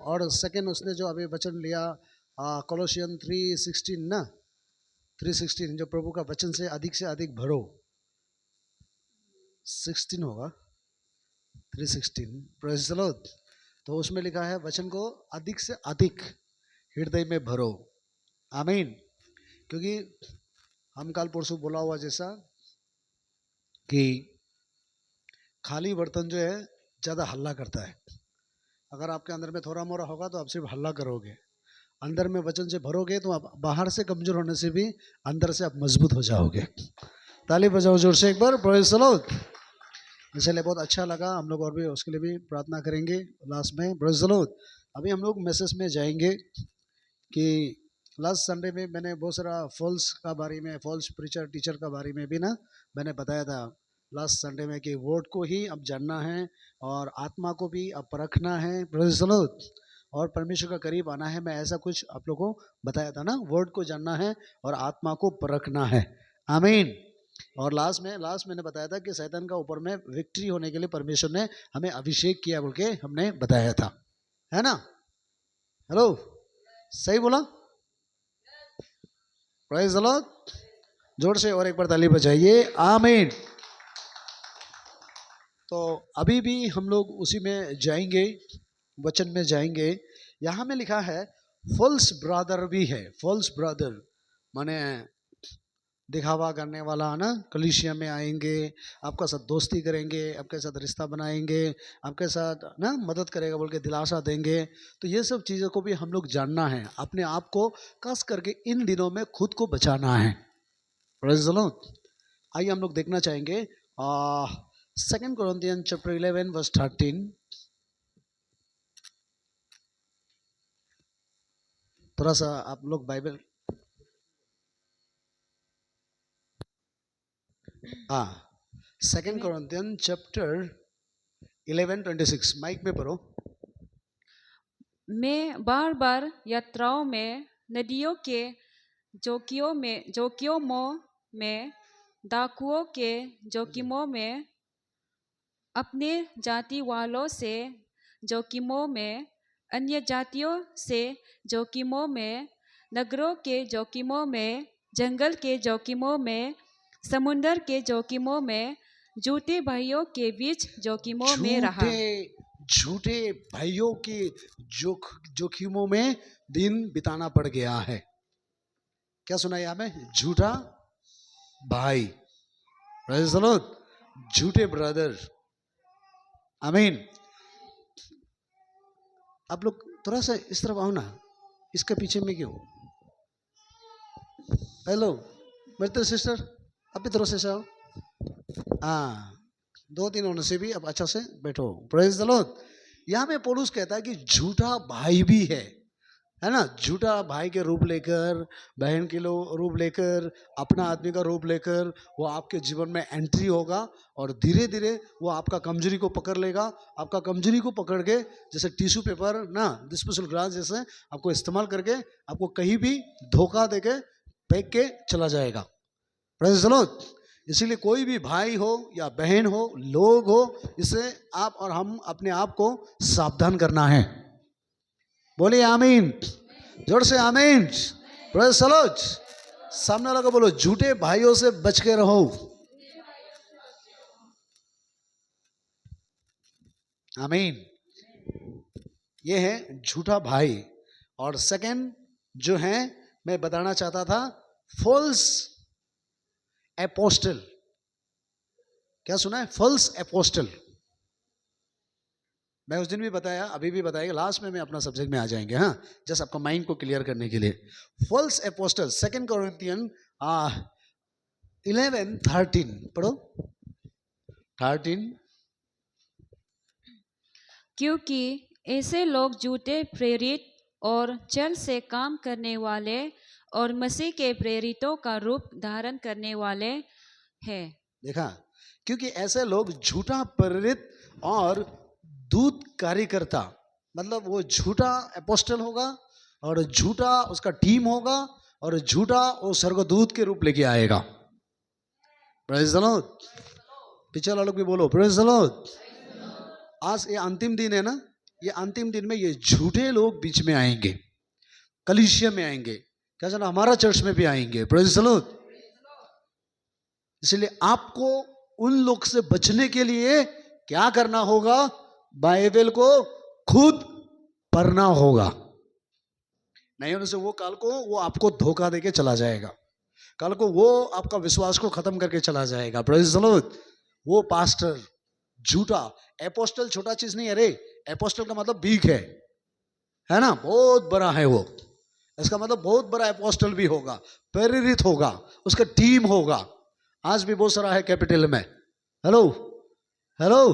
और सेकंड उसने जो अभी वचन लिया कोलोसियन 3:16 ना, 3:16 जो प्रभु का वचन से अधिक भरो, 16 होगा 3:16, प्रेज़ द लॉर्ड। तो उसमें लिखा है वचन को अधिक से अधिक हृदय में भरो, आमीन। क्योंकि हम कल परसों बोला हुआ जैसा कि खाली बर्तन जो है ज़्यादा हल्ला करता है। अगर आपके अंदर में थोड़ा मोड़ा होगा तो आप सिर्फ हल्ला करोगे, अंदर में वचन से भरोगे तो आप बाहर से कमजोर होने से भी अंदर से आप मजबूत हो जाओगे। ताली बजाओ जोर से एक बार, प्रेज़ द लॉर्ड। इसलिए बहुत अच्छा लगा, हम लोग और भी उसके लिए भी प्रार्थना करेंगे लास्ट में, प्रेज़ द लॉर्ड। अभी हम लोग मैसेज में जाएंगे कि लास्ट संडे में मैंने बहुत सारा फॉल्स का बारे में, फॉल्स प्रीचर टीचर का बारे में भी ना मैंने बताया था लास्ट संडे में कि वर्ड को ही अब जानना है और आत्मा को भी अब परखना है, प्रेज़ द लॉर्ड, और परमेश्वर का करीब आना है। मैं ऐसा कुछ आप लोगों को बताया था ना, वर्ड को जानना है और आत्मा को परखना है, आमीन। और लास्ट मैंने बताया था कि शैतान का ऊपर में विक्ट्री होने के लिए परमेश्वर ने हमें अभिषेक किया बोल के हमने बताया था, है ना? हेलो, सही बोला? Praise the Lord. जोर से और एक बार ताली बजाइए, आमीन। तो अभी भी हम लोग उसी में जाएंगे, वचन में जाएंगे। यहाँ में लिखा है फॉल्स ब्रदर भी है, फॉल्स ब्रदर माने दिखावा करने वाला ना, कलीसिया में आएंगे, आपका साथ दोस्ती करेंगे, आपके साथ रिश्ता बनाएंगे, आपके साथ ना मदद करेगा बोल के दिलासा देंगे। तो ये सब चीज़ों को भी हम लोग जानना है, अपने आप को खास करके इन दिनों में खुद को बचाना है, प्रेज़ द लॉर्ड। आइए हम लोग देखना चाहेंगे 2 Corinthians chapter 11 verse 13। थोड़ा सा आप लोग बाइबल 2 Corinthians chapter 11:26 माइक में पढ़ो। मैं बार बार यात्राओं में, नदियों के जोखियों में, डाकुओं के जोखिमों में, अपने जाति वालों से जोखिमों में, अन्य जातियों से जोखिमों में, नगरों के जोखिमों में, जंगल के जोखिमों में, समुंदर के जोखिमों में, झूठे भाइयों के बीच जोखिमों में रहा। झूठे भाइयों के जोखिमों में दिन बिताना पड़ गया है। क्या सुना है हमें? झूठा भाई, प्रेज़ द लॉर्ड, झूठे ब्रदर, आमीन। आप लोग थोड़ा सा इस तरफ आओ ना, इसके पीछे में क्यों? हेलो मेरे सिस्टर, आप भी थोड़ा से आओ। हाँ, 2-3 होने से भी अब अच्छा से बैठो, प्रेज़ द लॉर्ड। यहाँ में पौलुस कहता है कि झूठा भाई भी है ना, झूठा भाई के रूप लेकर, बहन के रूप लेकर, अपना आदमी का रूप लेकर वो आपके जीवन में एंट्री होगा और धीरे धीरे वो आपका कमजोरी को पकड़ लेगा। आपका कमजोरी को पकड़ के जैसे टिश्यू पेपर ना, डिस्पोजल ग्लास जैसे आपको इस्तेमाल करके आपको कहीं भी धोखा देके फेंक के चला जाएगा, प्रेज़ द लॉर्ड। इसीलिए कोई भी भाई हो या बहन हो, लोग हो, इससे आप और हम अपने आप को सावधान करना है। बोलिए आमीन, जोर से आमीन, प्रेज़ द लॉर्ड। सामने वाला को बोलो झूठे भाइयों से बच के रहो, आमीन। ये है झूठा भाई। और सेकंड जो है मैं बताना चाहता था, फॉल्स एपोस्टल। क्या सुना है? False apostle. मैं उस दिन भी बताया, अभी भी बताएगा, लास्ट में अपना सब्जेक्ट में आ जाएंगे, हाँ, जस्ट आपका माइंड को क्लियर करने के लिए। फॉल्स एपोस्टल 2 Corinthians 11:13 पढ़ो, 13। क्योंकि ऐसे लोग झूठे प्रेरित और छल से काम करने वाले और मसीह के प्रेरितों का रूप धारण करने वाले हैं। देखा, क्योंकि ऐसे लोग झूठा प्रेरित और दूत कार्यकर्ता, मतलब वो झूठा एपोस्टल होगा और झूठा उसका टीम होगा और झूठा वो स्वर्गदूत के रूप लेके आएगा, प्रेज़ द लॉर्ड। पीछे वाले लोग भी बोलो प्रेज़ द लॉर्ड। आज ये अंतिम दिन है ना, ये अंतिम दिन में ये झूठे लोग बीच में आएंगे, कलीसिया में आएंगे, क्या जाना हमारा चर्च में भी आएंगे। Praise the Lord. इसलिए आपको उन लोग से बचने के लिए क्या करना होगा? बाइबल को खुद पढ़ना होगा। नहीं होने से वो कल को वो आपको धोखा देके चला जाएगा, कल को वो आपका विश्वास को खत्म करके चला जाएगा। Praise the Lord. वो पास्टर झूठा, एपोस्टल छोटा चीज नहीं है रे। एपोस्टल का मतलब भीख है ना, बहुत बड़ा है वो। इसका मतलब बहुत बड़ा एपोस्टल भी होगा, प्रेरित होगा, उसका टीम होगा। आज भी बहुत सारा है कैपिटल में। हेलो हेलो,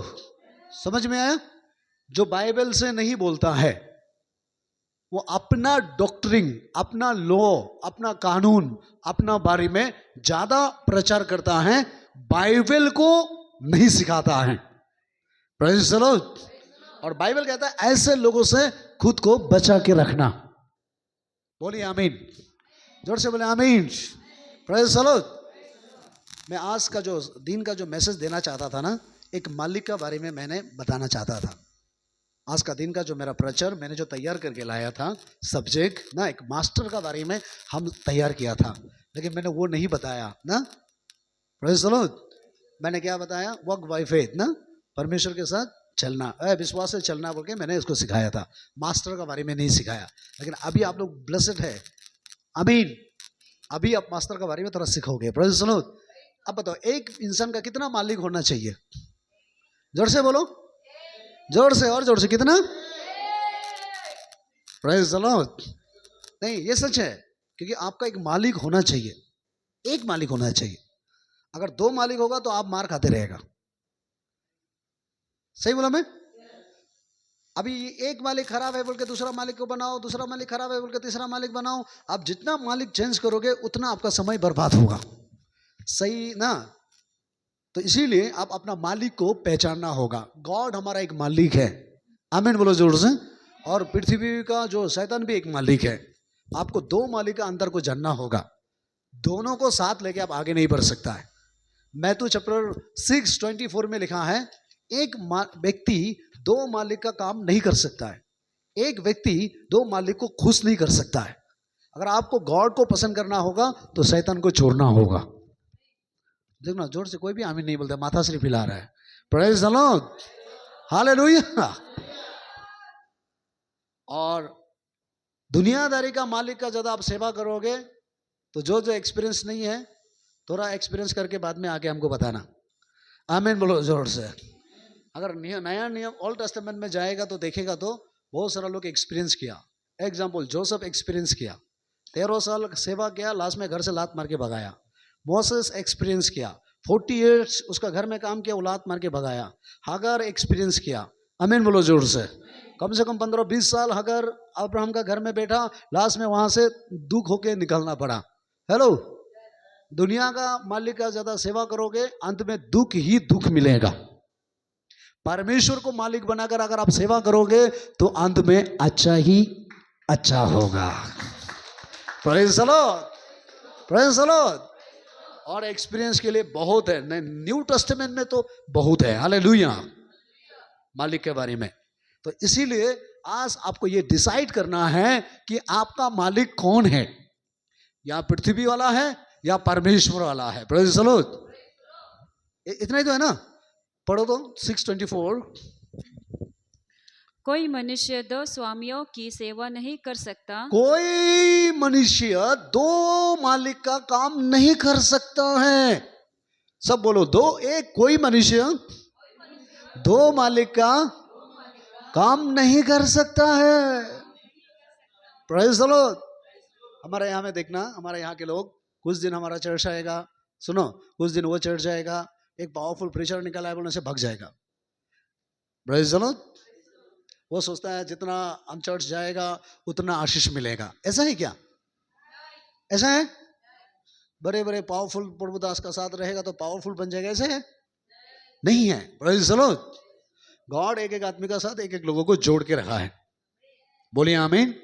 समझ में आया? जो बाइबल से नहीं बोलता है वो अपना डॉक्ट्रिन, अपना लॉ, अपना कानून, अपना बारे में ज्यादा प्रचार करता है, बाइबल को नहीं सिखाता है। Praise the Lord. और बाइबल कहता है ऐसे लोगों से खुद को बचा के रखना। बोलिए आमीन, जोर से बोले आमीन। Praise the Lord. मैं आज का जो दिन का जो मैसेज देना चाहता था ना, एक मालिक का बारे में मैंने बताना चाहता था। आज का दिन का जो मेरा प्रचार मैंने जो तैयार करके लाया था सब्जेक्ट ना, एक मास्टर का बारे में हम तैयार किया था, लेकिन मैंने वो नहीं बताया ना। Praise the Lord. मैंने क्या बताया? वॉक बाय फेथ ना, परमेश्वर के साथ चलना, विश्वास से चलना बोल के मैंने इसको सिखाया था। मास्टर का बारे में नहीं सिखाया। लेकिन अभी आप लोग ब्लेस्ड है, आमीन। अभी आप मास्टर का बारे में थोड़ा सीखोगे। Praise the Lord. अब बताओ, एक इंसान का कितना मालिक होना चाहिए? जोर से बोलो, जोर से और जोर से, कितना? Praise the Lord. नहीं, ये सच है, क्योंकि आपका एक मालिक होना चाहिए, एक मालिक होना चाहिए। अगर दो मालिक होगा तो आप मार खाते रहेगा। सही बोला मैं? अभी एक मालिक खराब है बोल के दूसरा मालिक को बनाओ, दूसरा मालिक खराब है बोल के तीसरा मालिक बनाओ। आप जितना मालिक चेंज करोगे उतना आपका समय बर्बाद होगा। सही ना? तो इसीलिए आप अपना मालिक को पहचानना होगा। गॉड हमारा एक मालिक है, आमीन बोलो जोर से। और पृथ्वी का जो शैतान भी एक मालिक है। आपको दो मालिक का अंतर को जानना होगा। दोनों को साथ लेके आप आगे नहीं बढ़ सकता है। मैथ्यू चैप्टर 6:24 में लिखा है, एक व्यक्ति दो मालिक का काम नहीं कर सकता है, एक व्यक्ति दो मालिक को खुश नहीं कर सकता है। अगर आपको गॉड को पसंद करना होगा तो शैतान को छोड़ना होगा। देखना, जोर से कोई भी आमीन नहीं बोलता, माथा सिर्फ हिला रहा है। Praise the Lord, hallelujah. और दुनियादारी का मालिक का ज्यादा आप सेवा करोगे तो जो जो एक्सपीरियंस नहीं है, थोड़ा एक्सपीरियंस करके बाद में आके हमको बताना, आमीन बोलो जोर से। अगर नया नियम ओल्ड टेस्टामेंट में जाएगा तो देखेगा तो बहुत सारा लोग एक्सपीरियंस किया। एग्जाम्पल, जोसेफ एक्सपीरियंस किया, 13 साल सेवा किया, लास्ट में घर से लात मार के भगाया। मोसेस एक्सपीरियंस किया, 40 इयर्स उसका घर में काम किया, वो लात मार के भगाया। हागार एक्सपीरियंस किया, आमीन बोलो जोर से कम 15-20 साल हागार अब्राहम का घर में बैठा, लास्ट में वहां से दुख होके निकलना पड़ा। हेलो, दुनिया का मालिक का ज्यादा सेवा करोगे अंत में दुख ही दुख मिलेगा। परमेश्वर को मालिक बनाकर अगर आप सेवा करोगे तो अंत में अच्छा ही अच्छा होगा। Praise the Lord, praise the Lord. और एक्सपीरियंस के लिए बहुत है, न्यू टेस्टामेंट में तो बहुत है, हालेलुया, मालिक के बारे में। तो इसीलिए आज आपको ये डिसाइड करना है कि आपका मालिक कौन है, या पृथ्वी वाला है या परमेश्वर वाला है। Praise the Lord. इतना ही तो है ना, पढ़ो तो 6:24। कोई मनुष्य दो स्वामियों की सेवा नहीं कर सकता। कोई मनुष्य दो मालिक का काम नहीं कर सकता है। सब बोलो, कोई मनुष्य दो मालिक का काम नहीं कर सकता है। Praise the Lord. हमारे यहाँ में देखना, हमारे यहाँ के लोग, कुछ दिन हमारा चर्च आएगा, सुनो, कुछ दिन वो चर्च जाएगा, एक पावरफुल प्रीचर निकला है बोलने से भाग जाएगा। Praise the Lord. वो सोचता है जितना हम चर्च जाएगा उतना आशीष मिलेगा। ऐसा है क्या? ऐसा है? बड़े बड़े पावरफुल प्रभुदास का साथ रहेगा तो पावरफुल बन जाएगा, ऐसे है? नहीं है। Praise the Lord. गॉड एक एक आदमी का साथ एक एक लोगों को जोड़ के रखा है। बोलिए आमीन।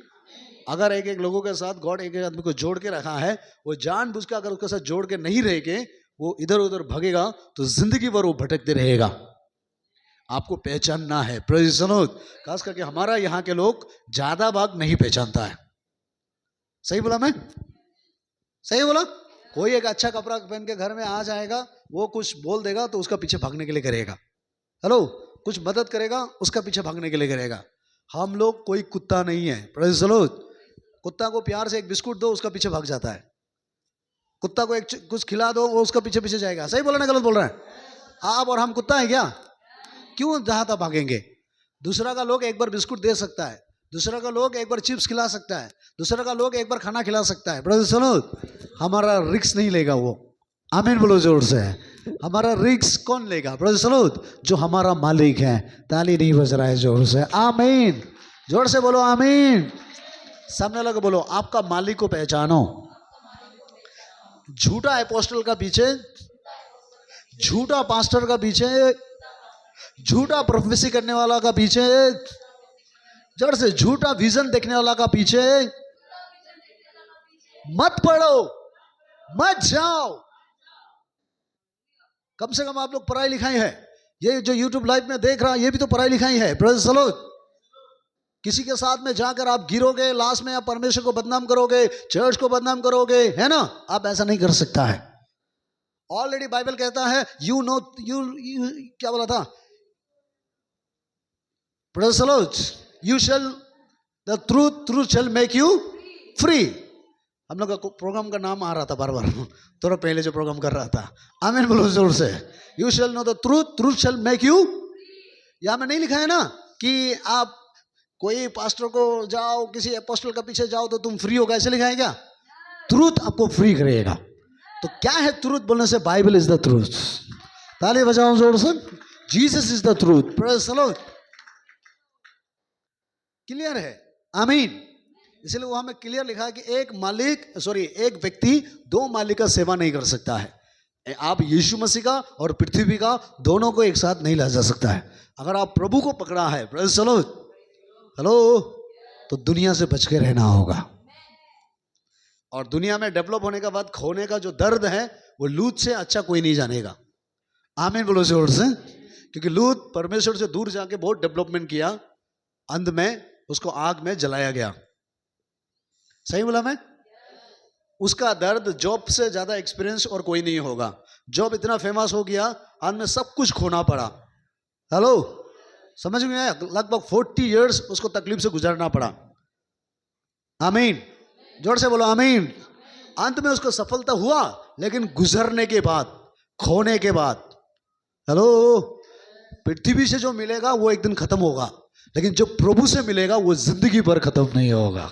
अगर एक एक लोगों के साथ गॉड एक एक आदमी को जोड़ के रखा है, वो जानबूझकर अगर उसके साथ जोड़ के नहीं रहेंगे, वो इधर उधर भगेगा तो जिंदगी भर वो भटकते रहेगा। आपको पहचानना है। Praise the Lord. खास करके हमारा यहाँ के लोग ज्यादा भाग नहीं पहचानता है। सही बोला मैं? सही बोला? कोई एक अच्छा कपड़ा पहन के घर में आ जाएगा, वो कुछ बोल देगा तो उसका पीछे भागने के लिए करेगा। हेलो, कुछ मदद करेगा उसका पीछे भागने के लिए करेगा। हम लोग कोई कुत्ता नहीं है। Praise the Lord. कुत्ता को प्यार से एक बिस्कुट दो, उसका पीछे भाग जाता है। कुत्ता को एक कुछ खिला दो, वो उसका पीछे पीछे जाएगा। सही बोला ना गलत बोल रहा है? आप और हम कुत्ता है क्या? क्यों जहां तक भागेंगे? दूसरा का लोग एक बार बिस्कुट दे सकता है, दूसरा का लोग एक बार चिप्स खिला सकता है, दूसरा का लोग एक बार खाना खिला सकता है। ब्रदर सुनो, हमारा रिक्स नहीं लेगा वो। आमीन बोलो जोर से। हमारा रिक्स कौन लेगा? ब्रदर सुनो, जो हमारा मालिक है। ताली नहीं बज रहा है जोर से। आमीन, जोर से बोलो आमीन। सामने वाला को बोलो, आपका मालिक को पहचानो। झूठा अपोस्टल का पीछे, झूठा पास्टर का पीछे, झूठा प्रोफेसी करने वाला का पीछे, जड़ से झूठा विजन देखने वाला का पीछे मत पड़ो, मत जाओ। कम से कम आप लोग पढ़ाई लिखाई है। ये जो YouTube लाइव में देख रहा है, ये भी तो पढ़ाई लिखाई है। Praise the Lord. किसी के साथ में जाकर आप गिरोगे, लास्ट में आप परमेश्वर को बदनाम करोगे, चर्च को बदनाम करोगे, है ना? आप ऐसा नहीं कर सकता है। ऑलरेडी बाइबल कहता है, यू नो, यू क्या बोला था? Praise the Lord. You shall the truth, truth shell make you free. हम लोग का प्रोग्राम का नाम आ रहा था बार बार, थोड़ा पहले जो प्रोग्राम कर रहा था। आमीन बोलो जोर से। You shall know the truth, truth shell make you. यहां में नहीं लिखा है ना कि आप कोई पास्टर को जाओ, किसी अपोस्टल का पीछे जाओ तो तुम फ्री होगा, ऐसे लिखा है क्या? ट्रूथ आपको फ्री करेगा। तो क्या है ट्रूथ बोलने से? Bible is the truth. ताली बजाओ जोर से। Jesus is the truth. Praise the Lord. Clear है? आमीन। इसलिए वहां में क्लियर लिखा है कि एक व्यक्ति दो मालिक का सेवा नहीं कर सकता है। आप यीशु मसीह का और पृथ्वी का दोनों को एक साथ नहीं ला जा सकता है। अगर आप प्रभु को पकड़ा है, प्रेज़ द लॉर्ड, हेलो, तो दुनिया से बच के रहना होगा। और दुनिया में डेवलप होने के बाद खोने का जो दर्द है, वो लूत से अच्छा कोई नहीं जानेगा। आमीन बोलो जोर से। क्योंकि लूत परमेश्वर से दूर जाके बहुत डेवलपमेंट किया, अंत में उसको आग में जलाया गया। सही बोला मैं? उसका दर्द जॉब से ज्यादा एक्सपीरियंस और कोई नहीं होगा। जॉब इतना फेमस हो गया, अंत में सब कुछ खोना पड़ा। हेलो, समझ में आया? लगभग 40 इयर्स उसको तकलीफ से गुजरना पड़ा। आमीन, जोर से बोलो आमीन। अंत में उसको सफलता हुआ, लेकिन गुजरने के बाद, खोने के बाद। हेलो, पृथ्वी से जो मिलेगा वो एक दिन खत्म होगा, लेकिन जो प्रभु से मिलेगा वो जिंदगी भर खत्म नहीं होगा।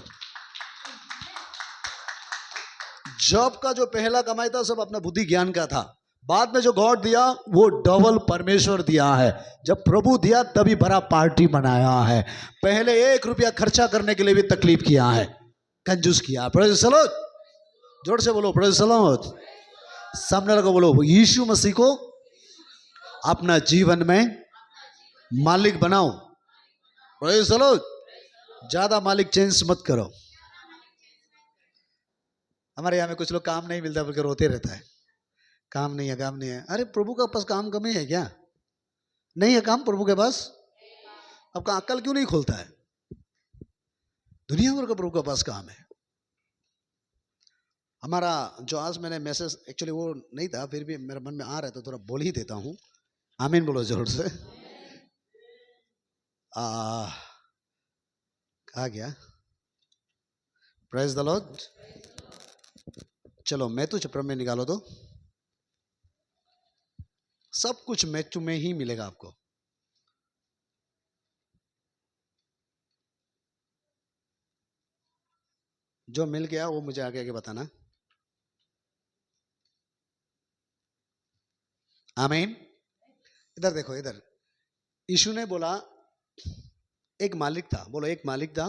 जॉब का जो पहला कमाई था सब अपना बुद्धि ज्ञान का था। बाद में जो गॉड दिया वो डबल परमेश्वर दिया है। जब प्रभु दिया तभी बड़ा पार्टी बनाया है। पहले 1 रुपया खर्चा करने के लिए भी तकलीफ किया है, कंजूस किया। Praise the Lord. जोर से बोलो प्रेज़ द लॉर्ड। सामने लगा बोलो, यीशु मसीह को अपना जीवन में मालिक बनाओ। Praise the Lord. ज्यादा मालिक चेंज मत करो। हमारे यहाँ में कुछ लोग काम नहीं मिलता बोलकर रोते रहता है, काम नहीं है, काम नहीं है। अरे प्रभु के पास काम कमी है क्या? नहीं है काम प्रभु के पास? आपका अक्ल क्यों नहीं खोलता है? दुनिया भर का प्रभु के पास काम है। हमारा जो आज मैंने मैसेज, एक्चुअली वो नहीं था, फिर भी मेरे मन में आ रहा है तो थोड़ा बोल ही देता हूँ। आमीन बोलो जोर से। कहा गया? Praise the Lord. चलो मैथ्यू चैप्टर में निकालो तो सब कुछ मैथ्यू में ही मिलेगा आपको। जो मिल गया वो मुझे आगे आगे बताना। आमीन। इधर देखो, इधर यीशु ने बोला एक मालिक था। बोलो एक मालिक था,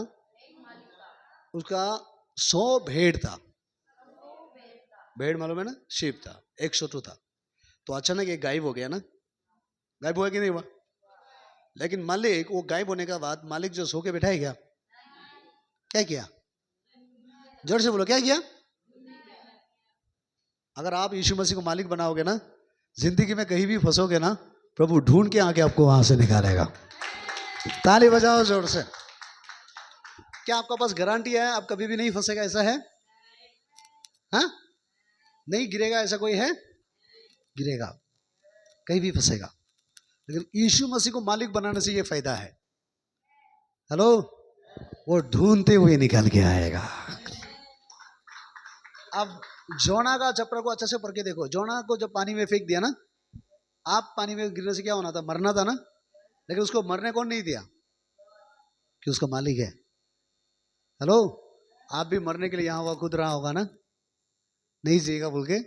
उसका 100 भेड़ था। भेड़ मालूम है ना? शीप था, एक छोटू था। तो अचानक एक गायब हो गया ना? गायब हुआ कि नहीं हुआ? लेकिन मालिक, वो गायब होने के बाद मालिक जो सो के बैठा है, क्या किया? जोर से बोलो, क्या किया? अगर आप यीशु मसीह को मालिक बनाओगे ना, जिंदगी में कहीं भी फंसोगे ना, प्रभु ढूंढ के आके आपको वहां से निकालेगा। ताली बजाओ जोर से। क्या आपका पास गारंटी है आप कभी भी नहीं फंसेगा? ऐसा है? हाँ, नहीं गिरेगा ऐसा कोई है? गिरेगा, कहीं भी फंसेगा। लेकिन यीशु मसीह को मालिक बनाने से ये फायदा है। हेलो, वो ढूंढते हुए निकल के आएगा। अब जोना का चैप्टर को अच्छे से पढ़ के देखो। जोना को जब पानी में फेंक दिया ना, आप पानी में गिरने से क्या होना था? मरना था ना। लेकिन उसको मरने कौन नहीं दिया? कि उसका मालिक है। हेलो, आप भी मरने के लिए यहां वहां कूद रहा होगा ना, नहीं जिएगा बोल के।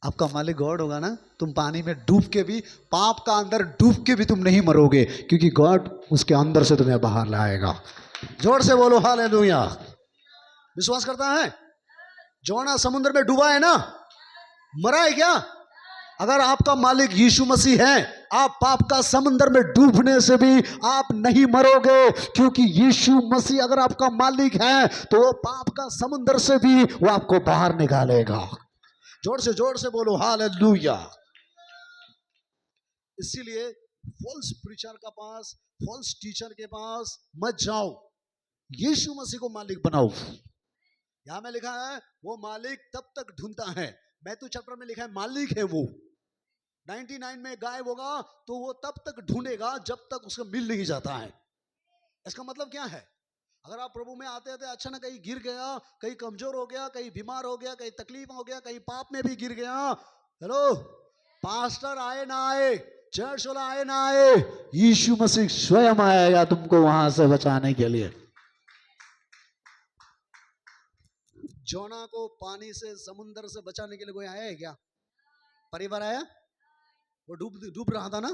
आपका मालिक गॉड होगा ना, तुम पानी में डूब के भी, पाप का अंदर डूब के भी तुम नहीं मरोगे, क्योंकि गॉड उसके अंदर से तुम्हें बाहर लाएगा। जोर से बोलो हालेलुया। विश्वास करता है? जोना समुद्र में डूबा है ना, मरा है क्या? अगर आपका मालिक यीशु मसीह है, आप पाप का समुद्र में डूबने से भी आप नहीं मरोगे, क्योंकि यीशु मसीह अगर आपका मालिक है तो वो पाप का समुद्र से भी वो आपको बाहर निकालेगा। जोर से बोलो हालेलुया। इसीलिए फॉल्स प्रीचर का पास, फॉल्स टीचर के पास मत जाओ, यीशु मसीह को मालिक बनाओ। यहां में लिखा है वो मालिक तब तक ढूंढता है। मैथ्यू चैप्टर में लिखा है मालिक है वो 99 में गायब होगा तो वो तब तक ढूंढेगा जब तक उसको मिल नहीं जाता है। इसका मतलब क्या है? अगर आप प्रभु में आते थे, अच्छा ना कहीं गिर गया, कहीं कमजोर हो गया, कहीं बीमार हो गया, कहीं तकलीफ हो गया, कहीं पाप में भी गिर गया, हेलो, पास्टर आए ना आए, चर्च वाला आए ना आए, यीशु मसीह स्वयं आएगा तुमको वहां से बचाने के लिए। जोना को पानी से, समुद्र से बचाने के लिए कोई आया है क्या? परिवार आया? वो डूब रहा था ना,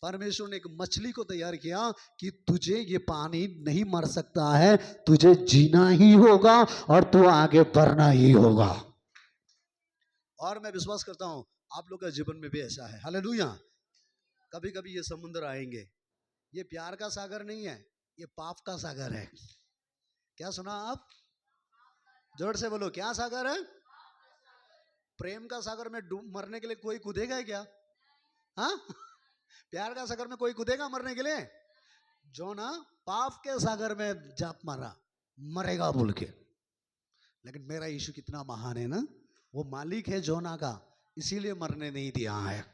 परमेश्वर ने एक मछली को तैयार किया कि तुझे ये पानी नहीं मर सकता है, तुझे जीना ही होगा और तू आगे बढ़ना ही होगा। और मैं विश्वास करता हूं आप लोग का जीवन में भी ऐसा है। हालेलुया। कभी कभी ये समुद्र आएंगे, ये प्यार का सागर नहीं है, ये पाप का सागर है। क्या सुना आप? जोर से बोलो, क्या सागर है? प्रेम का सागर में मरने के लिए कोई कूदेगा क्या? हाँ, प्यार का सागर में कोई कूदेगा मरने के लिए? जोना पाप के सागर में जाप मारा, मरेगा बोल के। लेकिन मेरा यीशु कितना महान है ना, वो मालिक है जोना का, इसीलिए मरने नहीं दिया है।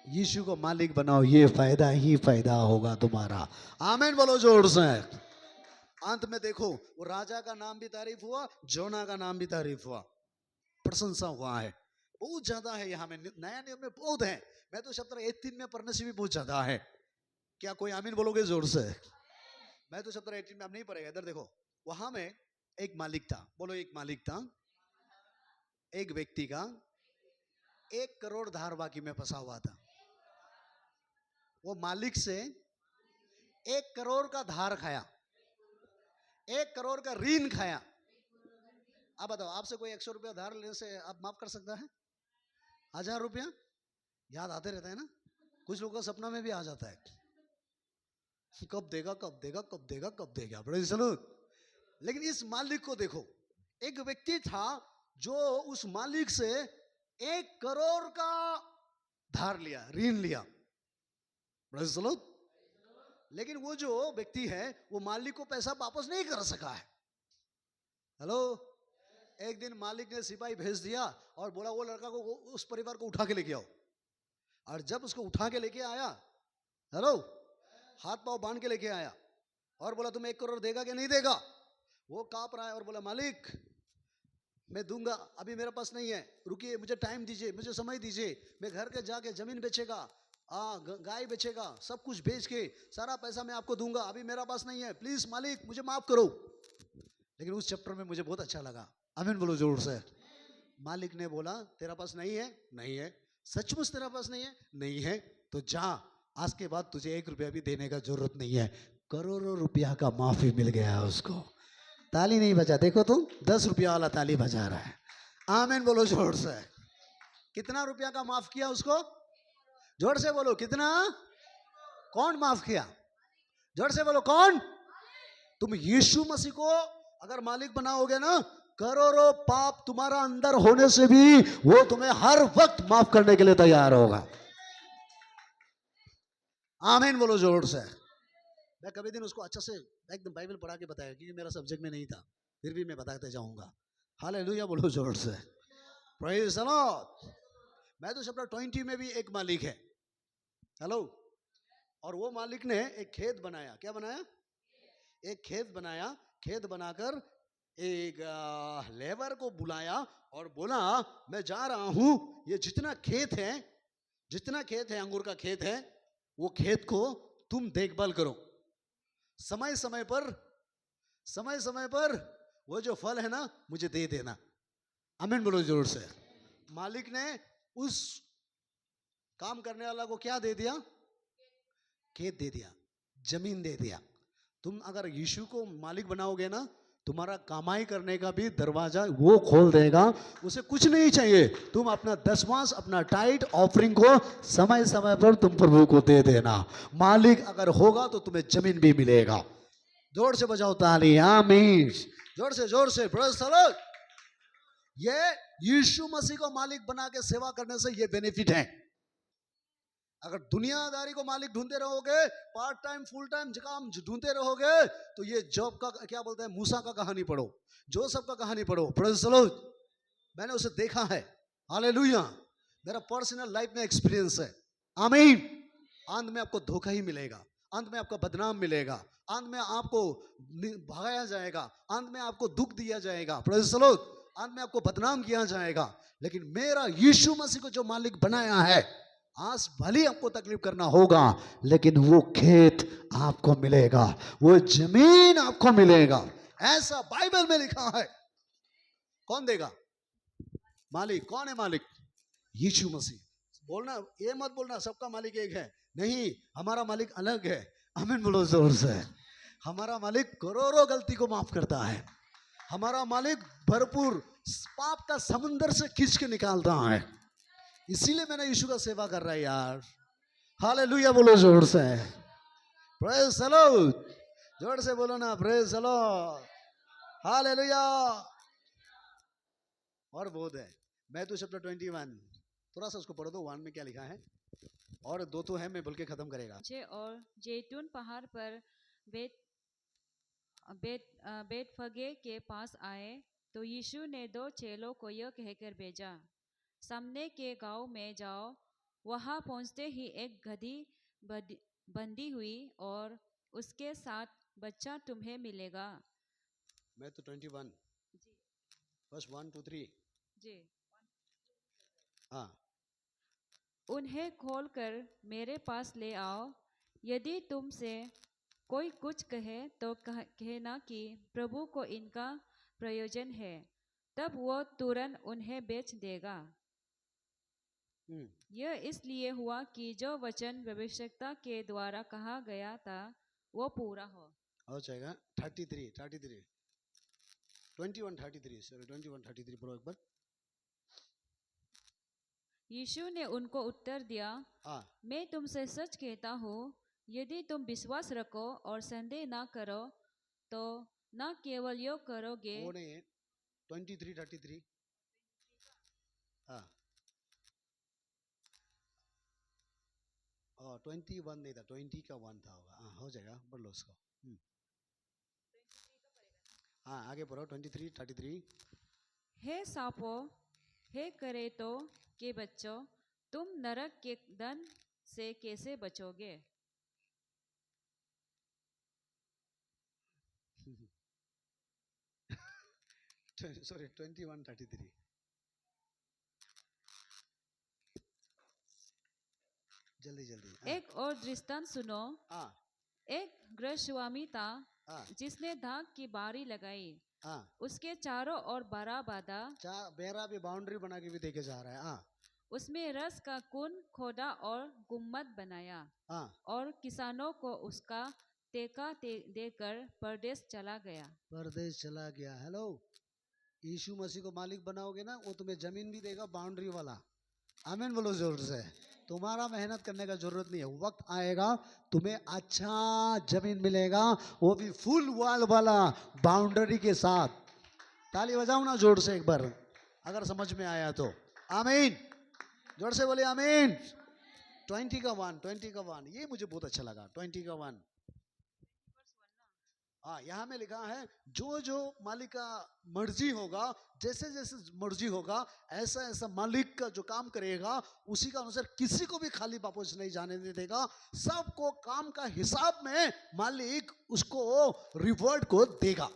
यीशु को मालिक बनाओ, ये फायदा ही फायदा होगा तुम्हारा। आमीन बोलो जोर से। अंत में देखो, वो राजा का नाम भी तारीफ हुआ, जोना का नाम भी तारीफ हुआ, प्रशंसा हुआ है। बहुत ज्यादा है यहाँ में, नया नियम में बहुत है। मैं तो चैप्टर 18 में पढ़ने से भी बहुत ज्यादा है। क्या कोई आमीन बोलोगे जोर से? मैं तो चैप्टर 18 में अब नहीं पढ़ेगा। इधर देखो, वहां में एक मालिक था, बोलो एक मालिक था। एक व्यक्ति का 1 करोड़ धार बाकी में फंसा हुआ था। वो मालिक से 1 करोड़ का धार खाया, 1 करोड़ का ऋण खाया। अब बताओ, आपसे कोई 100 रुपया धार लेने से आप माफ कर सकता है? 1000 रुपया याद आते रहता है ना, कुछ लोगों का सपना में भी आ जाता है, कब देगा कब देगा कब देगा कब देगा। बड़े चलो, लेकिन इस मालिक को देखो, एक व्यक्ति था जो उस मालिक से 1 करोड़ का धार लिया, ऋण लिया। बड़े चलो, लेकिन वो जो व्यक्ति है वो मालिक को पैसा वापस नहीं कर सका है। हेलो, एक दिन मालिक ने सिपाही भेज दिया और बोला वो लड़का को, उस परिवार को उठा के लेके आओ। और जब उसको उठा के लेके आया, हेलो, हाथ पांव बांध के लेके आया और बोला तुम 1 करोड़ देगा कि नहीं देगा? वो कांप रहा है और बोला मालिक मैं दूंगा, अभी मेरे पास नहीं है, रुकिए, मुझे टाइम दीजिए, मुझे समय दीजिए, मैं घर के जाके जमीन बेचेगा, गाय बेचेगा, सब कुछ बेच के सारा पैसा मैं आपको दूंगा, अभी मेरा पास नहीं है, प्लीज मालिक मुझे माफ करो। लेकिन उस चैप्टर में मुझे बहुत अच्छा लगा, आमीन बोलो जोर से। मालिक ने बोला तेरा पास नहीं है? नहीं है। सचमुच तेरा पास नहीं है? नहीं है। तो जा, आज के बाद तुझे 1 रुपया भी देने का जरूरत नहीं है। करोड़ों रुपया का माफी मिल गया उसको। ताली नहीं बजा, देखो तुम 10 रुपया वाला ताली बजा रहा है। आमीन बोलो जोर से। कितना रुपया का माफ किया उसको? जोर से बोलो, कितना? कौन माफ किया? जोर से बोलो, कौन? तुम यीशु मसीह को अगर मालिक बनाओगे ना, करोड़ों पाप तुम्हारा अंदर होने से भी वो तुम्हें हर वक्त माफ करने के लिए तैयार होगा। आमीन बोलो जोर से। मैं कभी दिन उसको अच्छा से एकदम बाइबल पढ़ा के बताया, क्योंकि मेरा सब्जेक्ट में नहीं था, फिर भी मैं बताते जाऊंगा। हालेलुया बोलो जोर से। Praise the Lord. Matthew chapter 20 में भी एक मालिक है। हेलो। और वो मालिक ने एक खेत बनाया। क्या बनाया? एक खेत बनाया। खेत बनाकर एक लेबर को बुलाया और बोला, मैं जा रहा हूं, ये जितना खेत है अंगूर का खेत है, वो खेत को तुम देखभाल करो। समय समय पर वो जो फल है ना मुझे दे देना। आमीन बोलो जोर से। मालिक ने उस काम करने वाला को क्या दे दिया? खेत दे दिया, जमीन दे दिया। तुम अगर यीशु को मालिक बनाओगे ना, तुम्हारा कमाई करने का भी दरवाजा वो खोल देगा। उसे कुछ नहीं चाहिए, तुम अपना दसवांश, अपना टाइट ऑफरिंग को समय समय पर तुम प्रभु को दे देना। मालिक अगर होगा तो तुम्हें जमीन भी मिलेगा। जोर से बजाओ ताली। आमीन। जोर से प्रेज़ द लॉर्ड। ये यीशु मसीह को मालिक बना के सेवा करने से ये बेनिफिट है। अगर दुनियादारी को मालिक ढूंढते रहोगे, पार्ट टाइम फुल टाइम काम ढूंढते रहोगे, तो ये जॉब का क्या बोलते हैं, मूसा का कहानी पढ़ो, जोसेफ का कहानी पढ़ो। Praise the Lord. मैंने उसे देखा है। हालेलुया। मेरा पर्सनल लाइफ में एक्सपीरियंस है। आमीन। अंत में आपको धोखा ही मिलेगा, अंत में आपका बदनाम मिलेगा, अंत में आपको भगाया जाएगा, अंत में आपको दुख दिया जाएगा। Praise the Lord. अंत में आपको बदनाम किया जाएगा। लेकिन मेरा यीशु मसीह को जो मालिक बनाया है, आज भले आपको तकलीफ करना होगा, लेकिन वो खेत आपको मिलेगा, वो जमीन आपको मिलेगा। ऐसा बाइबल में लिखा है। कौन देगा? मालिक। कौन है मालिक? यीशु मसीह। बोलना, ये मत बोलना सबका मालिक एक है। नहीं, हमारा मालिक अलग है। आमीन बोलो जोर से। हमारा मालिक करोड़ों गलती को माफ करता है। हमारा मालिक भरपूर पाप का समुंदर से खींच के निकालता है। इसीलिए मैंने यीशु का सेवा कर रहा है यार। हालेलुया बोलो जोर से। Praise the Lord. जोर से बोलो ना, प्रेज़ द लॉर्ड। हालेलुया। और बहुत है। मैथ्यू चैप्टर 21, थोड़ा सा उसको पढ़ो दो। 1 में क्या लिखा है? और 2 तो है, मैं बोल के खत्म करेगा। और जैतून पहाड़ पर बेत बेतफगे के पास आए तो यीशु ने 2 चेलों को यह कहकर भेजा, सामने के गांव में जाओ। वहां पहुंचते ही एक गधी बंधी हुई और उसके साथ बच्चा तुम्हें मिलेगा। मैं तो 21 जी बस 1 2 3। जी। हाँ। उन्हें खोलकर मेरे पास ले आओ। यदि तुमसे कोई कुछ कहे तो कहना कि प्रभु को इनका प्रयोजन है, तब वो तुरंत उन्हें बेच देगा। यह इसलिए हुआ कि जो वचन भविष्यवक्ता के द्वारा कहा गया था वो पूरा हो जाएगा। 33 21 33 सॉरी 21 33 पढ़ो एक बार। यीशु ने उनको उत्तर दिया, मैं तुमसे सच कहता हूँ, यदि तुम विश्वास रखो और संदेह ना करो तो न केवल यो करोगे। 23 33। हाँ 21 नहीं था, 20 का 1 था होगा। हाँ हो जाएगा, पढ़ लो उसको। हाँ आगे पढ़ो 23 33। हे सांपों, हे करेतों के बच्चों, तुम नरक के दंड से कैसे बचोगे? सॉरी 21 33। जल्दी। एक और दृष्टांत सुनो। एक गृहस्वामी था जिसने धाक की बारी लगाई, उसके चारों ओर बाड़ा बांधा। बेरा भी बाउंड्री बना के भी देके जा रहा है। उसमें रस का कुंड खोदा और गुम्मद बनाया और किसानों को उसका टेका देकर परदेश चला गया। हेलो। यीशु मसीह को मालिक बनाओगे ना, वो तुम्हें जमीन भी देगा, बाउंड्री वाला। आमीन बोलो जोर से। तुम्हारा मेहनत करने का जरूरत नहीं है। वक्त आएगा तुम्हें अच्छा जमीन मिलेगा, वो भी फुल वॉल वाला बाउंड्री के साथ। ताली बजाओ ना जोर से एक बार, अगर समझ में आया तो। आमीन। जोर से बोले आमीन। 20 का 1, 20 का 1, ये मुझे बहुत अच्छा लगा, 20 का 1। हाँ, यहाँ में लिखा है जो जो मालिक का मर्जी होगा, जैसे जैसे मर्जी होगा, ऐसा ऐसा मालिक का जो काम करेगा उसी का अनुसार किसी को भी खाली वापस नहीं जाने देगा। सबको काम का हिसाब में मालिक उसको रिवॉर्ड को देगा।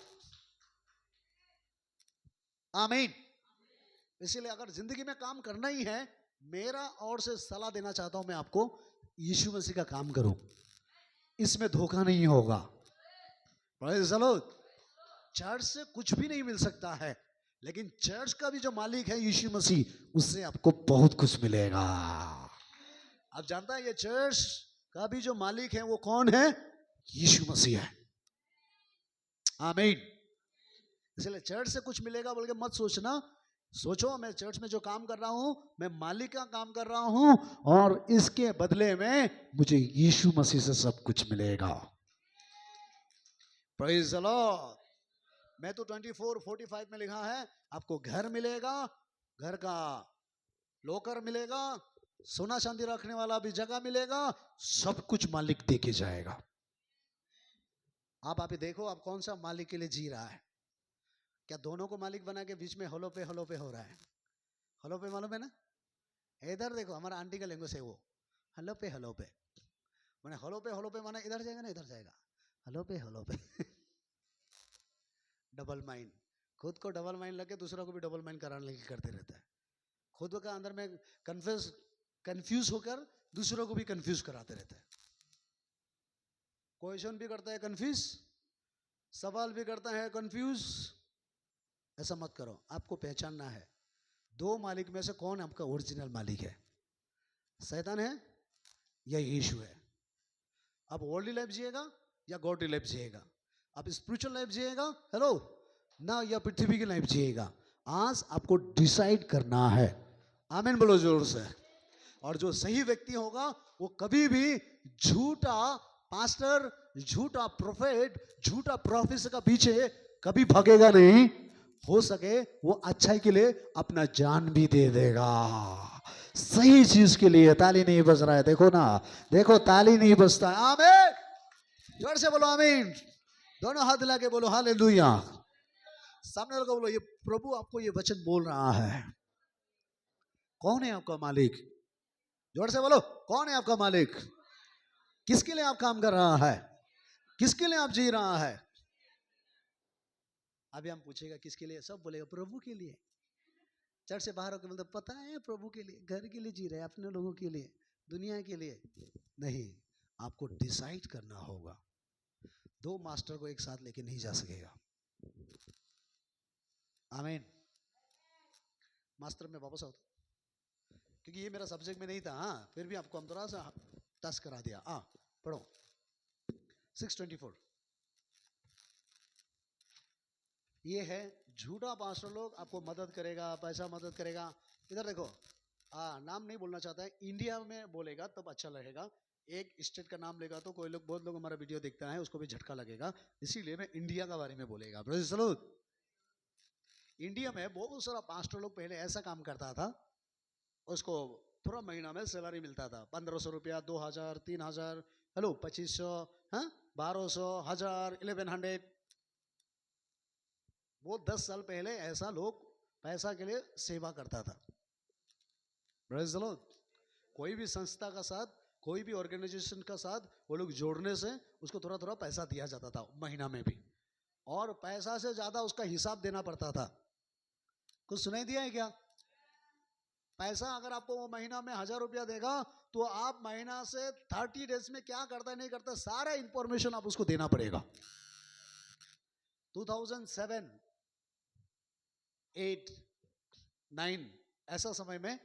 आमीन। इसलिए अगर जिंदगी में काम करना ही है, मेरा और से सलाह देना चाहता हूं मैं आपको, यीशु मसीह का काम करो, इसमें धोखा नहीं होगा। Praise the Lord. चर्च से कुछ भी नहीं मिल सकता है, लेकिन चर्च का भी जो मालिक है यीशु मसीह, उससे आपको बहुत कुछ मिलेगा। आप जानता है ये चर्च का भी जो मालिक है वो कौन है? यीशु मसीह है। आमीन। इसलिए चर्च से कुछ मिलेगा बोल के मत सोचना। सोचो मैं चर्च में जो काम कर रहा हूं, मैं मालिक का काम कर रहा हूं, और इसके बदले में मुझे यीशु मसीह से सब कुछ मिलेगा। Praise the Lord. मैं तो 24:45 में लिखा है आपको घर मिलेगा, घर का लोकर मिलेगा, सोना चांदी रखने वाला भी जगह मिलेगा, सब कुछ मालिक दे के जाएगा। आप ही देखो आप कौन सा मालिक के लिए जी रहा है। क्या दोनों को मालिक बना के बीच में हलो पे हो रहा है? हलो पे मालूम है ना? इधर देखो, हमारा आंटी का लैंग्वेज है वो, हलो पे माने हलो पे माने इधर जाएगा ना इधर जाएगा, हलो पे डबल माइंड। खुद को डबल माइंड लगे दूसरों को भी डबल माइंड कराने लगे करते रहता है। खुद का अंदर में कंफ्यूज होकर दूसरों को भी कंफ्यूज कराते रहता है। क्वेश्चन भी करता है कंफ्यूज, सवाल भी करता है कंफ्यूज। ऐसा मत करो। आपको पहचानना है दो मालिक में से कौन आपका ओरिजिनल मालिक है, शैतान है या यीशु है। आप वर्ल्डली लाइफ जिएगा या गॉडली लाइफ जिएगा, आप स्पिरिचुअल लाइफ जिएगा हेलो ना, या पृथ्वी की लाइफ जिएगा। आज आपको डिसाइड करना है। आमीन बोलो जोर से। और जो सही व्यक्ति होगा वो कभी भी झूठा पास्टर, झूठा प्रोफेट, झूठा प्रोफेसर का पीछे कभी भागेगा नहीं। हो सके वो अच्छाई के लिए अपना जान भी दे देगा, सही चीज के लिए। ताली नहीं बज रहा है, देखो ना, देखो ताली नहीं बजता है। आमीन। जोर से बोलो आमीन। दोनों हाथ हिला के बोलो हालेलुया। सामने वाले को बोलो ये प्रभु आपको ये वचन बोल रहा है। कौन है आपका मालिक? जोर से बोलो, कौन है आपका मालिक? किसके लिए आप काम कर रहा है? किसके लिए आप जी रहा है? अभी हम पूछेगा किसके लिए, सब बोलेगा प्रभु के लिए। चर्च से बाहर होकर बोलते पता है प्रभु के लिए, घर के लिए जी रहे, अपने लोगों के लिए, दुनिया के लिए नहीं। आपको डिसाइड करना होगा। दो मास्टर को एक साथ लेके नहीं जा सकेगा। आमीन। मास्टर में वापस आओ, क्योंकि ये मेरा सब्जेक्ट में नहीं था। हाँ, फिर भी आपको हम थोड़ा सा टच करा दिया। हाँ पढ़ो 6:24। ये है झूठा पास्टर लोग आपको मदद करेगा, पैसा मदद करेगा। इधर देखो, नाम नहीं बोलना चाहता है, इंडिया में बोलेगा तब अच्छा लगेगा। एक स्टेट का नाम लेगा तो कोई लोग, बहुत लोग हमारा वीडियो देखता है उसको भी झटका लगेगा, इसीलिए मैं इंडिया का बारे में बोलेगा। Praise the Lord. इंडिया में बहुत सारा पास्टर लोग पहले ऐसा काम करता था, उसको पूरा महीना में सैलरी मिलता था 1500 रुपया, 2000, 3000, हेलो 2500, हाँ 1200, 1000, 1100। वो 10 साल पहले ऐसा लोग पैसा के लिए सेवा करता था। Praise the Lord. कोई भी संस्था का साथ, कोई भी ऑर्गेनाइजेशन का साथ वो लोग जोड़ने से उसको थोड़ा थोड़ा पैसा दिया जाता था महीना में भी, और पैसा से ज्यादा उसका हिसाब देना पड़ता था। कुछ सुनाई दिया है क्या? पैसा अगर आपको वो महीना में 1000 रुपया देगा तो आप महीना से 30 डेज में क्या करता है नहीं करता सारा इंफॉर्मेशन आप उसको देना पड़ेगा। 2007, 8, 9 ऐसा समय में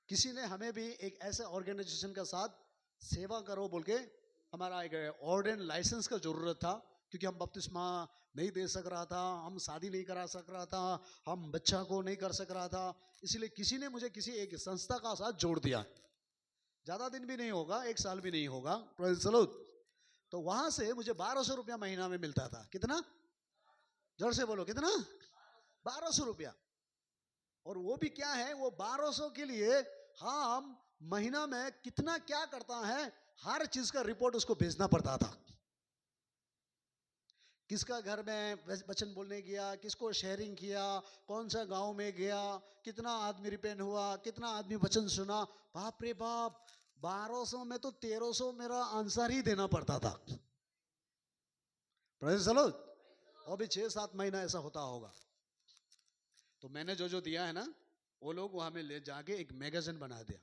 किसी ने हमें भी एक ऐसे ऑर्गेनाइजेशन का साथ सेवा करो बोल के, हमारा एक ऑर्डन लाइसेंस का जरूरत था, क्योंकि हम बपतिस्मा नहीं दे सक रहा था, हम शादी नहीं करा सक रहा था, हम बच्चा को नहीं कर सक रहा था। इसलिए किसी ने मुझे किसी एक संस्था का साथ जोड़ दिया। ज्यादा दिन भी नहीं होगा, 1 साल भी नहीं होगा। Praise the Lord. तो वहां से मुझे 1200 रुपया महीना में मिलता था। कितना? जोर से बोलो कितना? 1200 रुपया। और वो भी क्या है, वो 1200 के लिए हम महीना में कितना क्या करता है, हर चीज का रिपोर्ट उसको भेजना पड़ता था। किसका घर में वचन बोलने गया, किसको शेयरिंग किया, कौन सा गांव में गया, कितना आदमी रिपेंट हुआ, कितना आदमी वचन सुना। बाप रे बाप, 1200 में तो 1300 मेरा आंसर ही देना पड़ता था। Praise the lord. अभी 6-7 महीना ऐसा होता होगा। तो मैंने जो दिया है ना, वो लोग वहां में ले जाके एक मैगजीन बना दिया,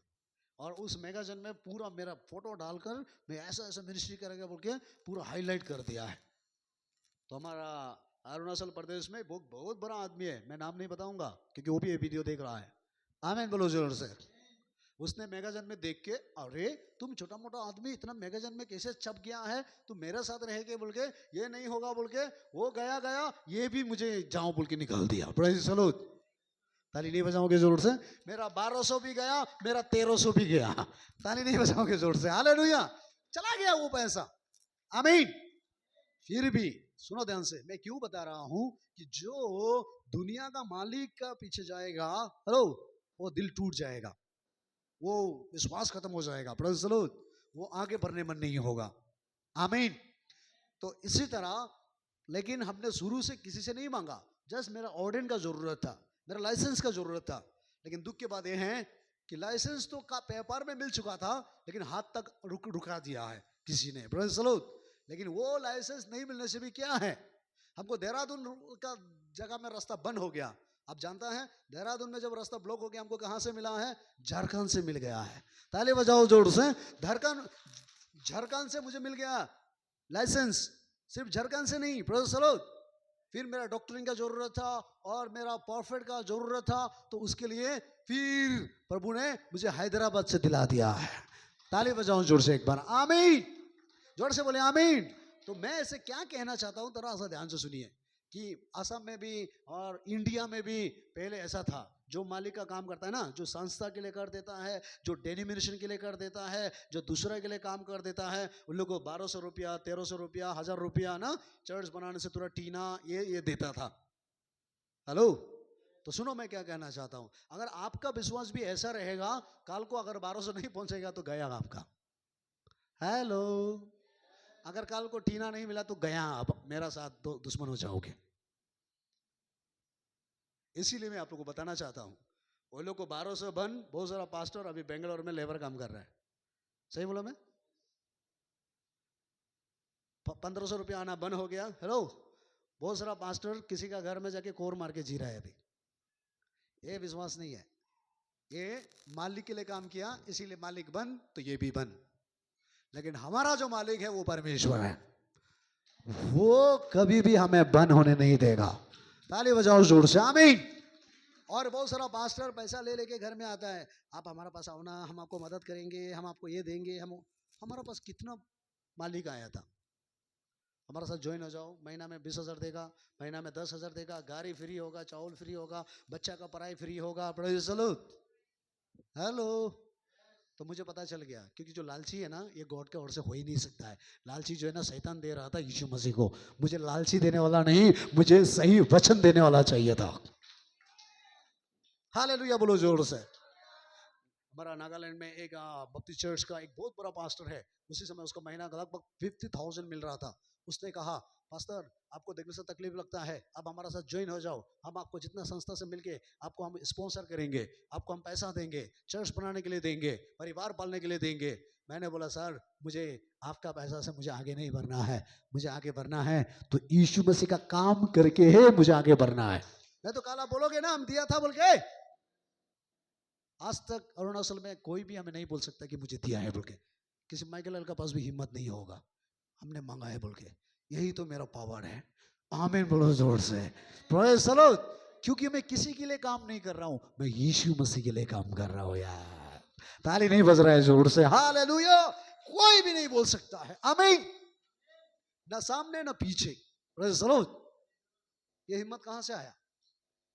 और उस मैगजीन में पूरा मेरा फोटो डालकर मैं ऐसा ऐसा मिनिस्ट्री करेगा बोल के पूरा हाईलाइट कर दिया है। तो हमारा अरुणाचल प्रदेश में बहुत बहुत बड़ा आदमी है, मैं नाम नहीं बताऊंगा क्योंकि वो भी ये वीडियो देख रहा है। आमीन बोलो जोर से। उसने मैगजीन में देख के, अरे तुम छोटा मोटा आदमी इतना मैगजीन में कैसे छप गया है, तुम मेरे साथ रह के बोल के, ये नहीं होगा बोल के, वो गया ये भी मुझे जाओ बोल के निकाल दिया। Praise the Lord. ताली नहीं बजाओगे जोर से? मेरा 1200 भी गया, मेरा 1300 भी गया। ताली नहीं बजाओगे जोर से? हालेलुया। चला गया वो पैसा। आमीन। फिर भी सुनो ध्यान से, मैं क्यों बता रहा हूं कि जो दुनिया का मालिक का पीछे जाएगा, हेलो, वो दिल टूट जाएगा, वो विश्वास खत्म हो जाएगा। Praise the Lord. वो आगे बढ़ने मन नहीं होगा। आमीन। तो इसी तरह, लेकिन हमने शुरू से किसी से नहीं मांगा, जस्ट मेरा ऑर्डिन का जरूरत था, मेरा लाइसेंस का जरूरत था। लेकिन दुख की बात यह है कि लाइसेंस तो का पेपर में मिल चुका था, लेकिन हाथ तक रुका दिया है किसी ने। Praise the Lord. लेकिन वो लाइसेंस नहीं मिलने से भी क्या है, हमको देहरादून का जगह में रास्ता बंद हो गया। आप जानता है, देहरादून में जब रास्ता ब्लॉक हो गया, हमको कहां से मिला है? झारखंड से मिल गया है। ताली बजाओ जोर से। झारखंड से मुझे मिल गया लाइसेंस। सिर्फ झारखंड से नहीं, प्रेज़ द लॉर्ड। फिर मेरा डॉक्टरिंग का जरूरत था और मेरा परफेक्ट का जरूरत था, तो उसके लिए फिर प्रभु ने मुझे हैदराबाद से दिला दिया है। ताली बजाओ जोर से एक बार। आमीन। जोर से बोले आमीन। तो मैं ऐसे क्या कहना चाहता हूं, थोड़ा सा ध्यान से सुनिए कि असम में भी और इंडिया में भी पहले ऐसा था, जो मालिक का काम करता है ना, जो संस्था के लिए कर देता है, जो डेनिमिनेशन के लिए कर देता है, जो दूसरे के लिए काम कर देता है, उन लोगों को 1200 रुपया, 1300 रुपया, 1000 रुपया ना, चर्च बनाने से तुरंत टीना ये देता था। हेलो। तो सुनो मैं क्या कहना चाहता हूं, अगर आपका विश्वास भी ऐसा रहेगा, कल को अगर 1200 नहीं पहुंचेगा तो गया आपका। हेलो। अगर कल को टीना नहीं मिला तो गया आप, मेरा साथ दो दुश्मन हो जाओगे। इसीलिए मैं आप लोगों को बताना चाहता हूं, वो लोग को 1200 बन, बहुत सारा पास्टर अभी बेंगलोर में लेबर काम कर रहा है। सही बोला मैं? 1500 रुपया आना बंद हो गया। हेलो। बहुत सारा पास्टर किसी का घर में जाके कोर मार के जी रहा है अभी। ये विश्वास नहीं है, ये मालिक के लिए काम किया, इसीलिए मालिक बन तो ये भी बन। लेकिन हमारा जो मालिक है वो परमेश्वर है, वो कभी भी हमें बंद होने नहीं देगा। ताली बजाओ जोर से। आमीन। और बहुत सारा पास्टर पैसा ले लेके घर में आता है, आप हमारे पास आओ ना, हम आपको मदद करेंगे, हम आपको ये देंगे। हमारे पास कितना मालिक आया था, हमारे साथ ज्वाइन हो जाओ, महीना में 20,000 देगा, महीना में 10,000 देगा, गाड़ी फ्री होगा, चावल फ्री होगा, बच्चा का पढ़ाई फ्री होगा। Praise the Lord. हेलो। तो मुझे पता चल गया, क्योंकि जो लालची है ना, ये गॉड के ओर से हो ही नहीं सकता है। लालची जो है ना, शैतान दे रहा था यीशु मसीह को। मुझे लालची देने वाला नहीं, मुझे सही वचन देने वाला चाहिए था। हालेलुया बोलो जोर से। हमारा नागालैंड में एक बप्तिस्ट चर्च का एक बहुत बड़ा पास्टर है, उसी समय उसका महीना लगभग 50,000 मिल रहा था। उसने कहा, पास्टर आपको देखने से तकलीफ लगता है, आप हमारा साथ ज्वाइन हो जाओ, हम आपको जितना संस्था से मिलके आपको हम स्पॉन्सर करेंगे, आपको हम पैसा देंगे, चर्च बनाने के लिए देंगे, परिवार पालने के लिए देंगे। मैंने बोला, सर मुझे आपका पैसा से मुझे आगे नहीं बढ़ना है, मुझे आगे बढ़ना है तो यीशु मसीह का काम करके है, मुझे आगे बढ़ना है। मैं तो काला बोलोगे ना हम दिया था बोल के। आज तक अरुणाचल में कोई भी हमें नहीं बोल सकता कि मुझे दिया है बोल के। किसी माइकल के पास भी हिम्मत नहीं होगा, हमने मांगा है बोल के। यही तो मेरा पावर है। आमीन बोलो जोर से। Praise the Lord. क्योंकि मैं किसी के लिए काम नहीं कर रहा हूं, मैं यीशु मसीह के लिए काम कर रहा हूं यार। ताली नहीं बज रहा है जोर से? हालेलुया। कोई भी नहीं बोल सकता है। आमीन। ना सामने ना पीछे। Praise the Lord. ये हिम्मत कहां से आया?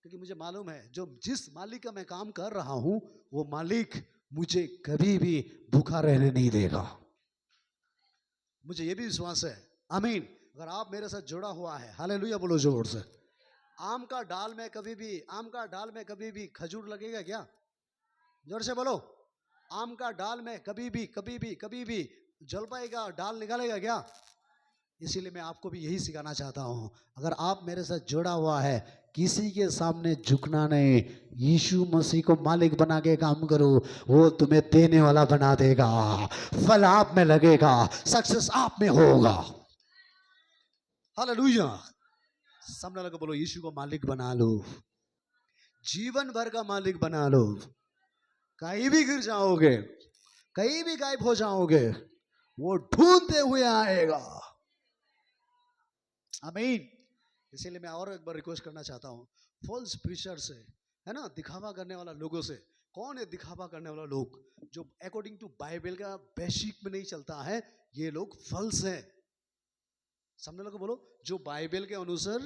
क्योंकि मुझे मालूम है, जो जिस मालिक का मैं काम कर रहा हूं, वो मालिक मुझे कभी भी भूखा रहने नहीं देगा। मुझे ये भी विश्वास है। आमीन। अगर आप मेरे साथ जुड़ा हुआ है, हालेलुया बोलो जोर से। आम का डाल में कभी भी खजूर लगेगा क्या? जोर से बोलो। आम का डाल में कभी भी जल पाएगा, डाल निकालेगा क्या? इसीलिए मैं आपको भी यही सिखाना चाहता हूं, अगर आप मेरे साथ जुड़ा हुआ है, किसी के सामने झुकना नहीं, यीशु मसीह को मालिक बना के काम करो, वो तुम्हें देने वाला बना देगा, फल आप में लगेगा, सक्सेस आप में होगा। हालेलुया। सामने लगा बोलो, यीशु को मालिक बना लो, जीवन भर का मालिक बना लो। कहीं भी गिर जाओगे, कहीं भी गायब हो जाओगे, वो ढूंढते हुए आएगा। आमीन। इसीलिए मैं और एक बार रिक्वेस्ट करना चाहता हूँ, फॉल्स प्रीचर से, है ना, दिखावा करने वाला लोगों से। कौन है दिखावा करने वाला लोग? जो अकॉर्डिंग टू बाइबल का बेसिक में नहीं चलता है, ये लोग फॉल्स हैं। सामने लोग बोलो, जो बाइबल के अनुसार,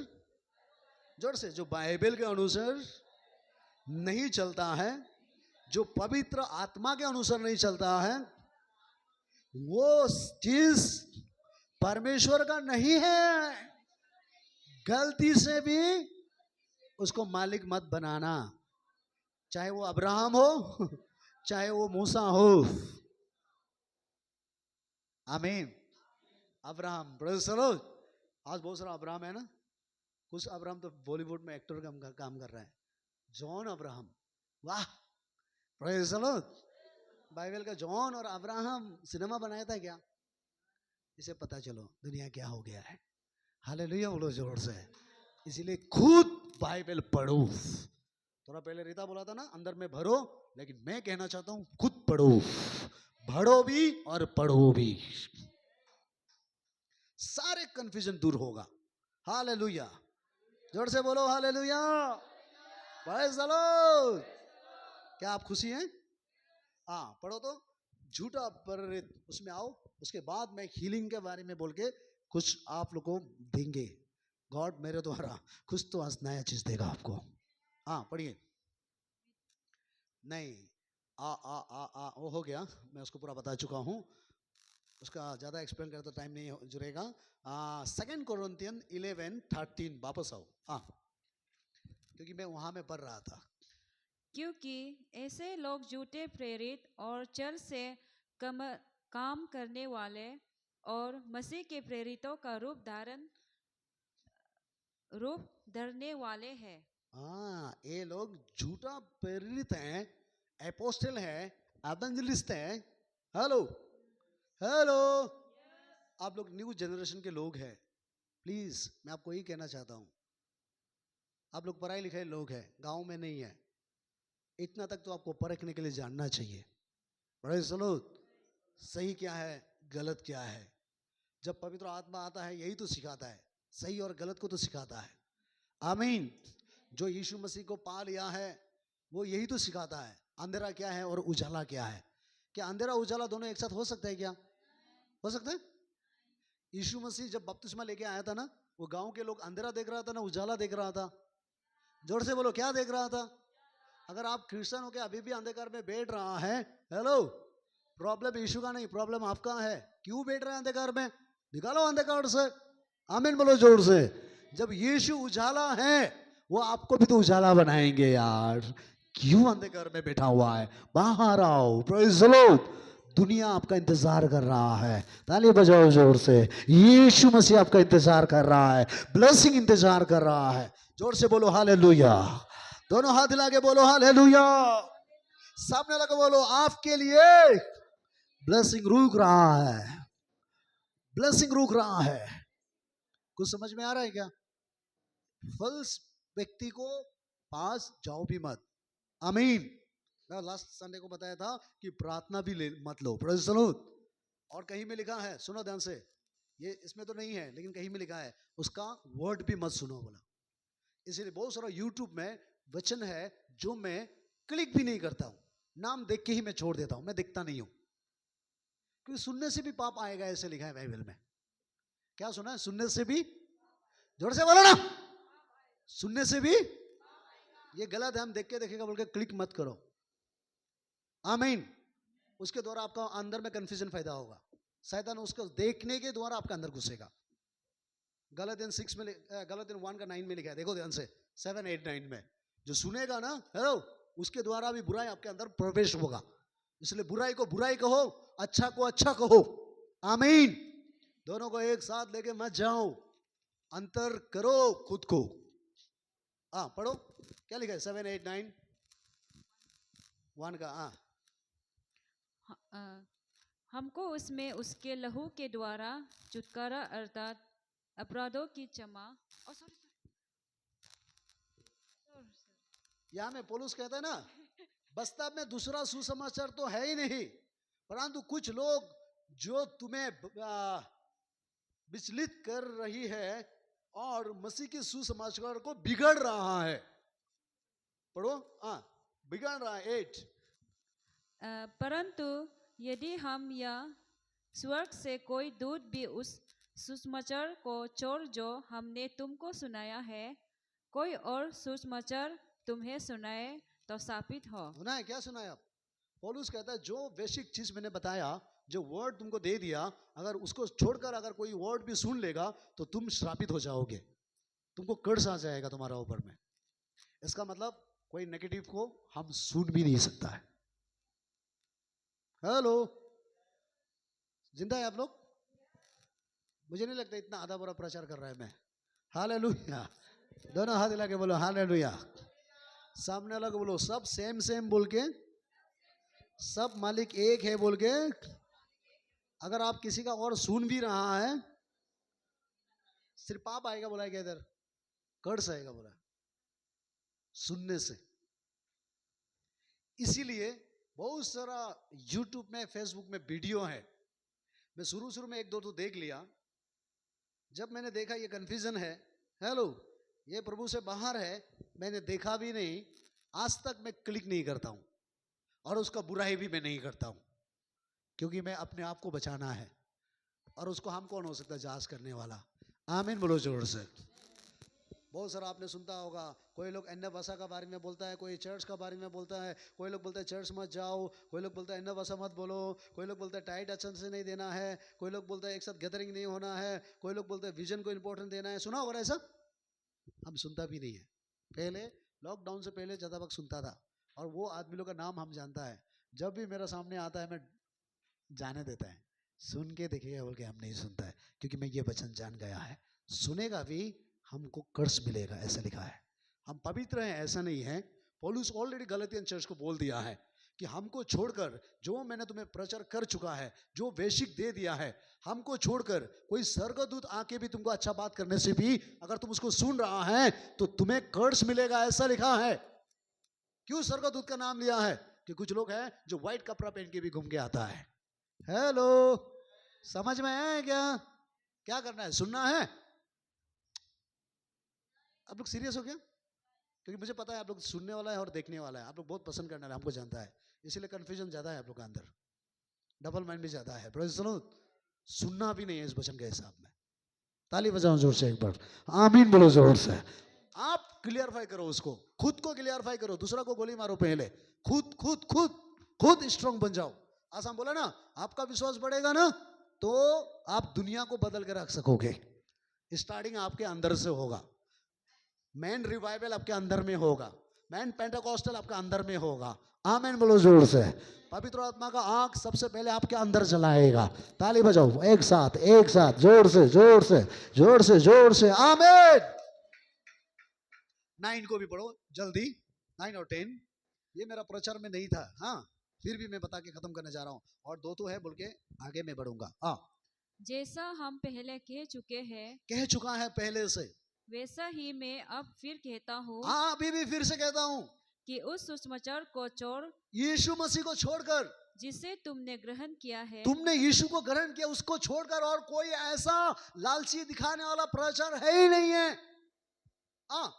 जोर से, जो बाइबल के अनुसार नहीं चलता है, जो पवित्र आत्मा के अनुसार नहीं चलता है, वो चीज परमेश्वर का नहीं है। गलती से भी उसको मालिक मत बनाना, चाहे वो अब्राहम हो, चाहे वो मूसा हो। आमीन। Abraham, praise the Lord. आज बहुत सारा अब्राहम है ना, कुछ अब्राहम तो बॉलीवुड में एक्टर का काम कर रहा है, जॉन अब्राहम, वाह, प्रेज़ द लॉर्ड। बाइबल का जॉन और अब्राहम सिनेमा बनाया था क्या? इसे पता चलो दुनिया क्या हो गया है। हालेलुया बोलो जोर से। इसीलिए खुद बाइबल पढ़ो। थोड़ा पहले रीता बोला था ना, अंदर में भरो, लेकिन मैं कहना चाहता हूं खुद पढ़ो, भरो भी और पढ़ो भी, सारे कंफ्यूजन दूर होगा। हालेलुया, जोर से बोलो हालेलुया, प्रेज़ द लॉर्ड। क्या आप खुशी हैं? हाँ, पढ़ो तो झूठा प्रेरित, उसमें आओ। उसके बाद मैं हीलिंग के बारे में बोल के कुछ आप लोगों को देंगे। गॉड मेरे द्वारा कुछ तो आज नया चीज देगा आपको। हाँ पढ़िए। नहीं, आ वो हो गया, मैं उसको पूरा बता चुका हूँ, उसका ज़्यादा एक्सप्लेन करे तो टाइम नहीं जुड़ेगा। 2 कोरिन्थियन 11:13 वापस आओ। हाँ, क्योंकि मैं वहाँ में पढ़ रहा था। क्योंकि ऐसे लोग झूठे प्रेरित और चल से काम करने वाले और मसीह के प्रेरितों का रूप धरने वाले हैं। हाँ, ये लोग झूठा प्रेरित हैं, एपोस्टल हैं, एवेंजलिस्ट हैं। हेलो हेलो, आप लोग न्यू जनरेशन के लोग हैं। प्लीज मैं आपको यही कहना चाहता हूँ, आप लोग पढ़ाई लिखाई लोग हैं, गांव में नहीं है, इतना तक तो आपको परखने के लिए जानना चाहिए। Praise the Lord. सही क्या है, गलत क्या है। जब पवित्र आत्मा आता है यही तो सिखाता है, सही और गलत को तो सिखाता है। आमीन। जो यीशु मसीह को पा लिया है वो यही तो सिखाता है, अंधेरा क्या है और उजाला क्या है। क्या अंधेरा उजाला दोनों एक साथ हो सकता है? क्या हो सकता है? यीशु मसीह जब बपतिस्मा लेके आया था ना, वो गांव के लोग अंधेरा देख रहा था ना उजाला देख रहा था? जोर से बोलो, क्या देख रहा था? अगर आप क्रिश्चियन हो के अभी भी अंधकार में बैठ रहा है, हेलो, प्रॉब्लम यीशु का नहीं, प्रॉब्लम आपका है। क्यों बैठ रहे हैं अंधकार में? निकालो अंधकार से। आमीन बोलो जोर से। जब यीशु उजाला है, वो आपको भी तो उजाला बनाएंगे यार। क्यों अंधकार में बैठा हुआ है? बाहर आओ। Praise the Lord. दुनिया आपका इंतजार कर रहा है। ताली बजाओ जोर से। यीशु मसीह आपका इंतजार कर रहा है, ब्लेसिंग इंतजार कर रहा है। जोर से बोलो हालेलुया। दोनों हाथ हिला के बोलो हालेलुया। सामने लगा बोलो, आपके लिए ब्लेसिंग रुक रहा है, ब्लेसिंग रुक रहा है। कुछ समझ में आ रहा है क्या? फल्स व्यक्ति को पास जाओ भी मत। आमीन। मैं लास्ट संडे को बताया था कि प्रार्थना भी मत लो। Praise the Lord. और कहीं में लिखा है, सुनो ध्यान से, ये इसमें तो नहीं है लेकिन कहीं में लिखा है, उसका वर्ड भी मत सुनो बोला। इसीलिए बहुत सारा यूट्यूब में वचन है जो मैं क्लिक भी नहीं करता हूं, नाम देख के ही मैं छोड़ देता हूं, मैं देखता नहीं हूं, क्योंकि सुनने से भी पाप आएगा, ऐसे लिखा है बाइबल में। क्या सुना है? सुनने से भी, जोर से बोलो ना, सुनने से भी, ये गलत है, हम देख के देखेगा बोल के क्लिक मत करो। आमीन। उसके द्वारा आपका अंदर में कंफ्यूजन पैदा होगा, शैतान उसको देखने के द्वारा आपका अंदर घुसेगा। गलतियन 6 में, गलतियन 1 का 9 में लिखा है, देखो ध्यान से, 7, 8, 9 में। जो सुनेगा ना, हेलो, उसके द्वारा भी बुराई आपके अंदर प्रवेश होगा। इसलिए बुराई को बुराई कहो, अच्छा को अच्छा कहो। आमीन। दोनों को एक साथ लेके मत जाओ, अंतर करो खुद को। हाँ पढ़ो, क्या लिखा है 7, 8, 9 1 का। हाँ हमको उसमें उसके लहू के द्वारा छुटकारा अर्थात अपराधों की क्षमा। यहाँ में पौलुस कहता है ना, वास्तव में दूसरा सुसमाचार तो है ही नहीं, परंतु कुछ लोग जो तुम्हें विचलित कर रही है और मसीह के सुसमाचार को बिगड़ रहा है। पढ़ो। हाँ, बिगड़ रहा है 8। परंतु यदि हम या स्वर्ग से कोई दूत भी उस सुसमाचार को छोड़ जो हमने तुमको सुनाया है, कोई और सुसमाचार तुम्हें सुनाए तो साबित हो। सुना है? क्या सुना है आप? पौलुस कहता है जो बेसिक चीज मैंने बताया, जो वर्ड तुमको दे दिया, अगर उसको छोड़कर अगर कोई वर्ड भी सुन लेगा तो तुम श्रापित हो जाओगे, तुमको कर्स आ जाएगा तुम्हारा ऊपर में। इसका मतलब कोई नेगेटिव को हम सुन भी नहीं सकता है। हेलो, जिंदा है आप लोग? मुझे नहीं लगता इतना आधा बुरा प्रचार कर रहा है मैं। हालेलुया। दोनों हाथ हिला के बोलो हालेलुया। सामने वाला को बोलो सब सेम सेम बोल के, सब मालिक एक है बोल के। अगर आप किसी का और सुन भी रहा है, सिर्फ पाप आएगा बोला है क्या इधर? कर्स आएगा बोला सुनने से। इसीलिए बहुत सारा यूट्यूब में, फेसबुक में वीडियो है। मैं शुरू में 1-2 तो देख लिया। जब मैंने देखा ये कंफ्यूजन है, हेलो ये प्रभु से बाहर है, मैंने देखा भी नहीं, आज तक मैं क्लिक नहीं करता हूं और उसका बुराई भी मैं नहीं करता हूं, क्योंकि मैं अपने आप को बचाना है। और उसको हम कौन हो सकता है जांच करने वाला? आमीन बोलो जोर से। बहुत सारा आपने सुनता होगा, कोई लोग अन्य भाषा का बारे में बोलता है, कोई चर्च का बारे में बोलता है, कोई लोग बोलता है चर्च मत जाओ, कोई लोग बोलता है अन्य भाषा मत बोलो, कोई लोग बोलता है टाइट अच्छे से नहीं देना है, कोई लोग बोलता है एक साथ गैदरिंग नहीं होना है, कोई लोग बोलते हैं विजन को इंपॉर्टेंट देना है। सुना होगा ऐसा? हम सुनता भी नहीं है। पहले लॉकडाउन से पहले ज़्यादा वक्त सुनता था, और वो आदमी लोग का नाम हम जानता है। जब भी मेरा सामने आता है मैं जाने देता है, सुन के देखिएगा बोल के हम नहीं सुनता है, क्योंकि मैं ये वचन जान गया है, सुनेगा भी हमको कर्स मिलेगा, ऐसा लिखा है। हम पवित्र हैं ऐसा नहीं है। पौलुस ऑलरेडी गलतियन चर्च को बोल दिया है कि हमको छोड़कर, जो मैंने तुम्हें प्रचार कर चुका है, जो बेसिक दे दिया है, हमको छोड़कर कोई स्वर्गदूत आके भी तुमको अच्छा बात करने से भी अगर तुम उसको सुन रहा है तो तुम्हें कर्स मिलेगा, ऐसा लिखा है। क्यों स्वर्गदूत का नाम लिया है? कि कुछ लोग हैं जो व्हाइट कपड़ा पहन के भी घूम के आता है। हेलो, समझ में आया क्या? क्या करना है? सुनना है? आप लोग सीरियस हो क्या? क्योंकि मुझे पता है आप लोग सुनने वाला है और देखने वाला है, आप लोग बहुत पसंद करने वाला है, हमको जानता है, इसीलिए कंफ्यूजन ज्यादा है आप लोग का अंदर, डबल माइंड भी ज्यादा है। Praise the Lord. सुनना भी नहीं है इस वचन के हिसाब में। ताली बजाओ जोर से एक बार, आमीन बोलो जोर से। आप क्लियरफाई करो उसको, खुद को क्लियरफाई करो, दूसरा को गोली मारो पहले। खुद खुद खुद खुद स्ट्रांग बन जाओ। आज हम बोला ना, आपका विश्वास बढ़ेगा ना तो आप दुनिया को बदल के रख सकोगे। स्टार्टिंग आपके अंदर से होगा। मैन रिवाइवल आपके अंदर में होगा, मैन पेंटेकोस्टल आपके अंदर में होगा। आमीन बोलो जोर से। पवित्र आत्मा का आंख सबसे पहले आपके अंदर जलाएगा। ताली बजाओ एक साथ, एक साथ, जोर से जोर से जोर से जोर से, आमीन। 9 को भी पढ़ो जल्दी, 9 और 10। ये मेरा प्रचार में नहीं था, हाँ, फिर भी मैं बता के खत्म करने जा रहा हूँ, और 2 तो है बोल के आगे मैं बढ़ूंगा। हाँ, जैसा हम पहले कह चुके हैं, कह चुका है पहले से, वैसा ही मैं अब फिर कहता हूँ हाँ अभी भी फिर से कहता हूँ कि उस सुसमाचार को छोड़ यीशु मसीह को छोड़कर, जिसे तुमने ग्रहण किया है, तुमने यीशु को ग्रहण किया, उसको छोड़कर और कोई ऐसा लालची दिखाने वाला प्रचार है ही नहीं है। हाँ,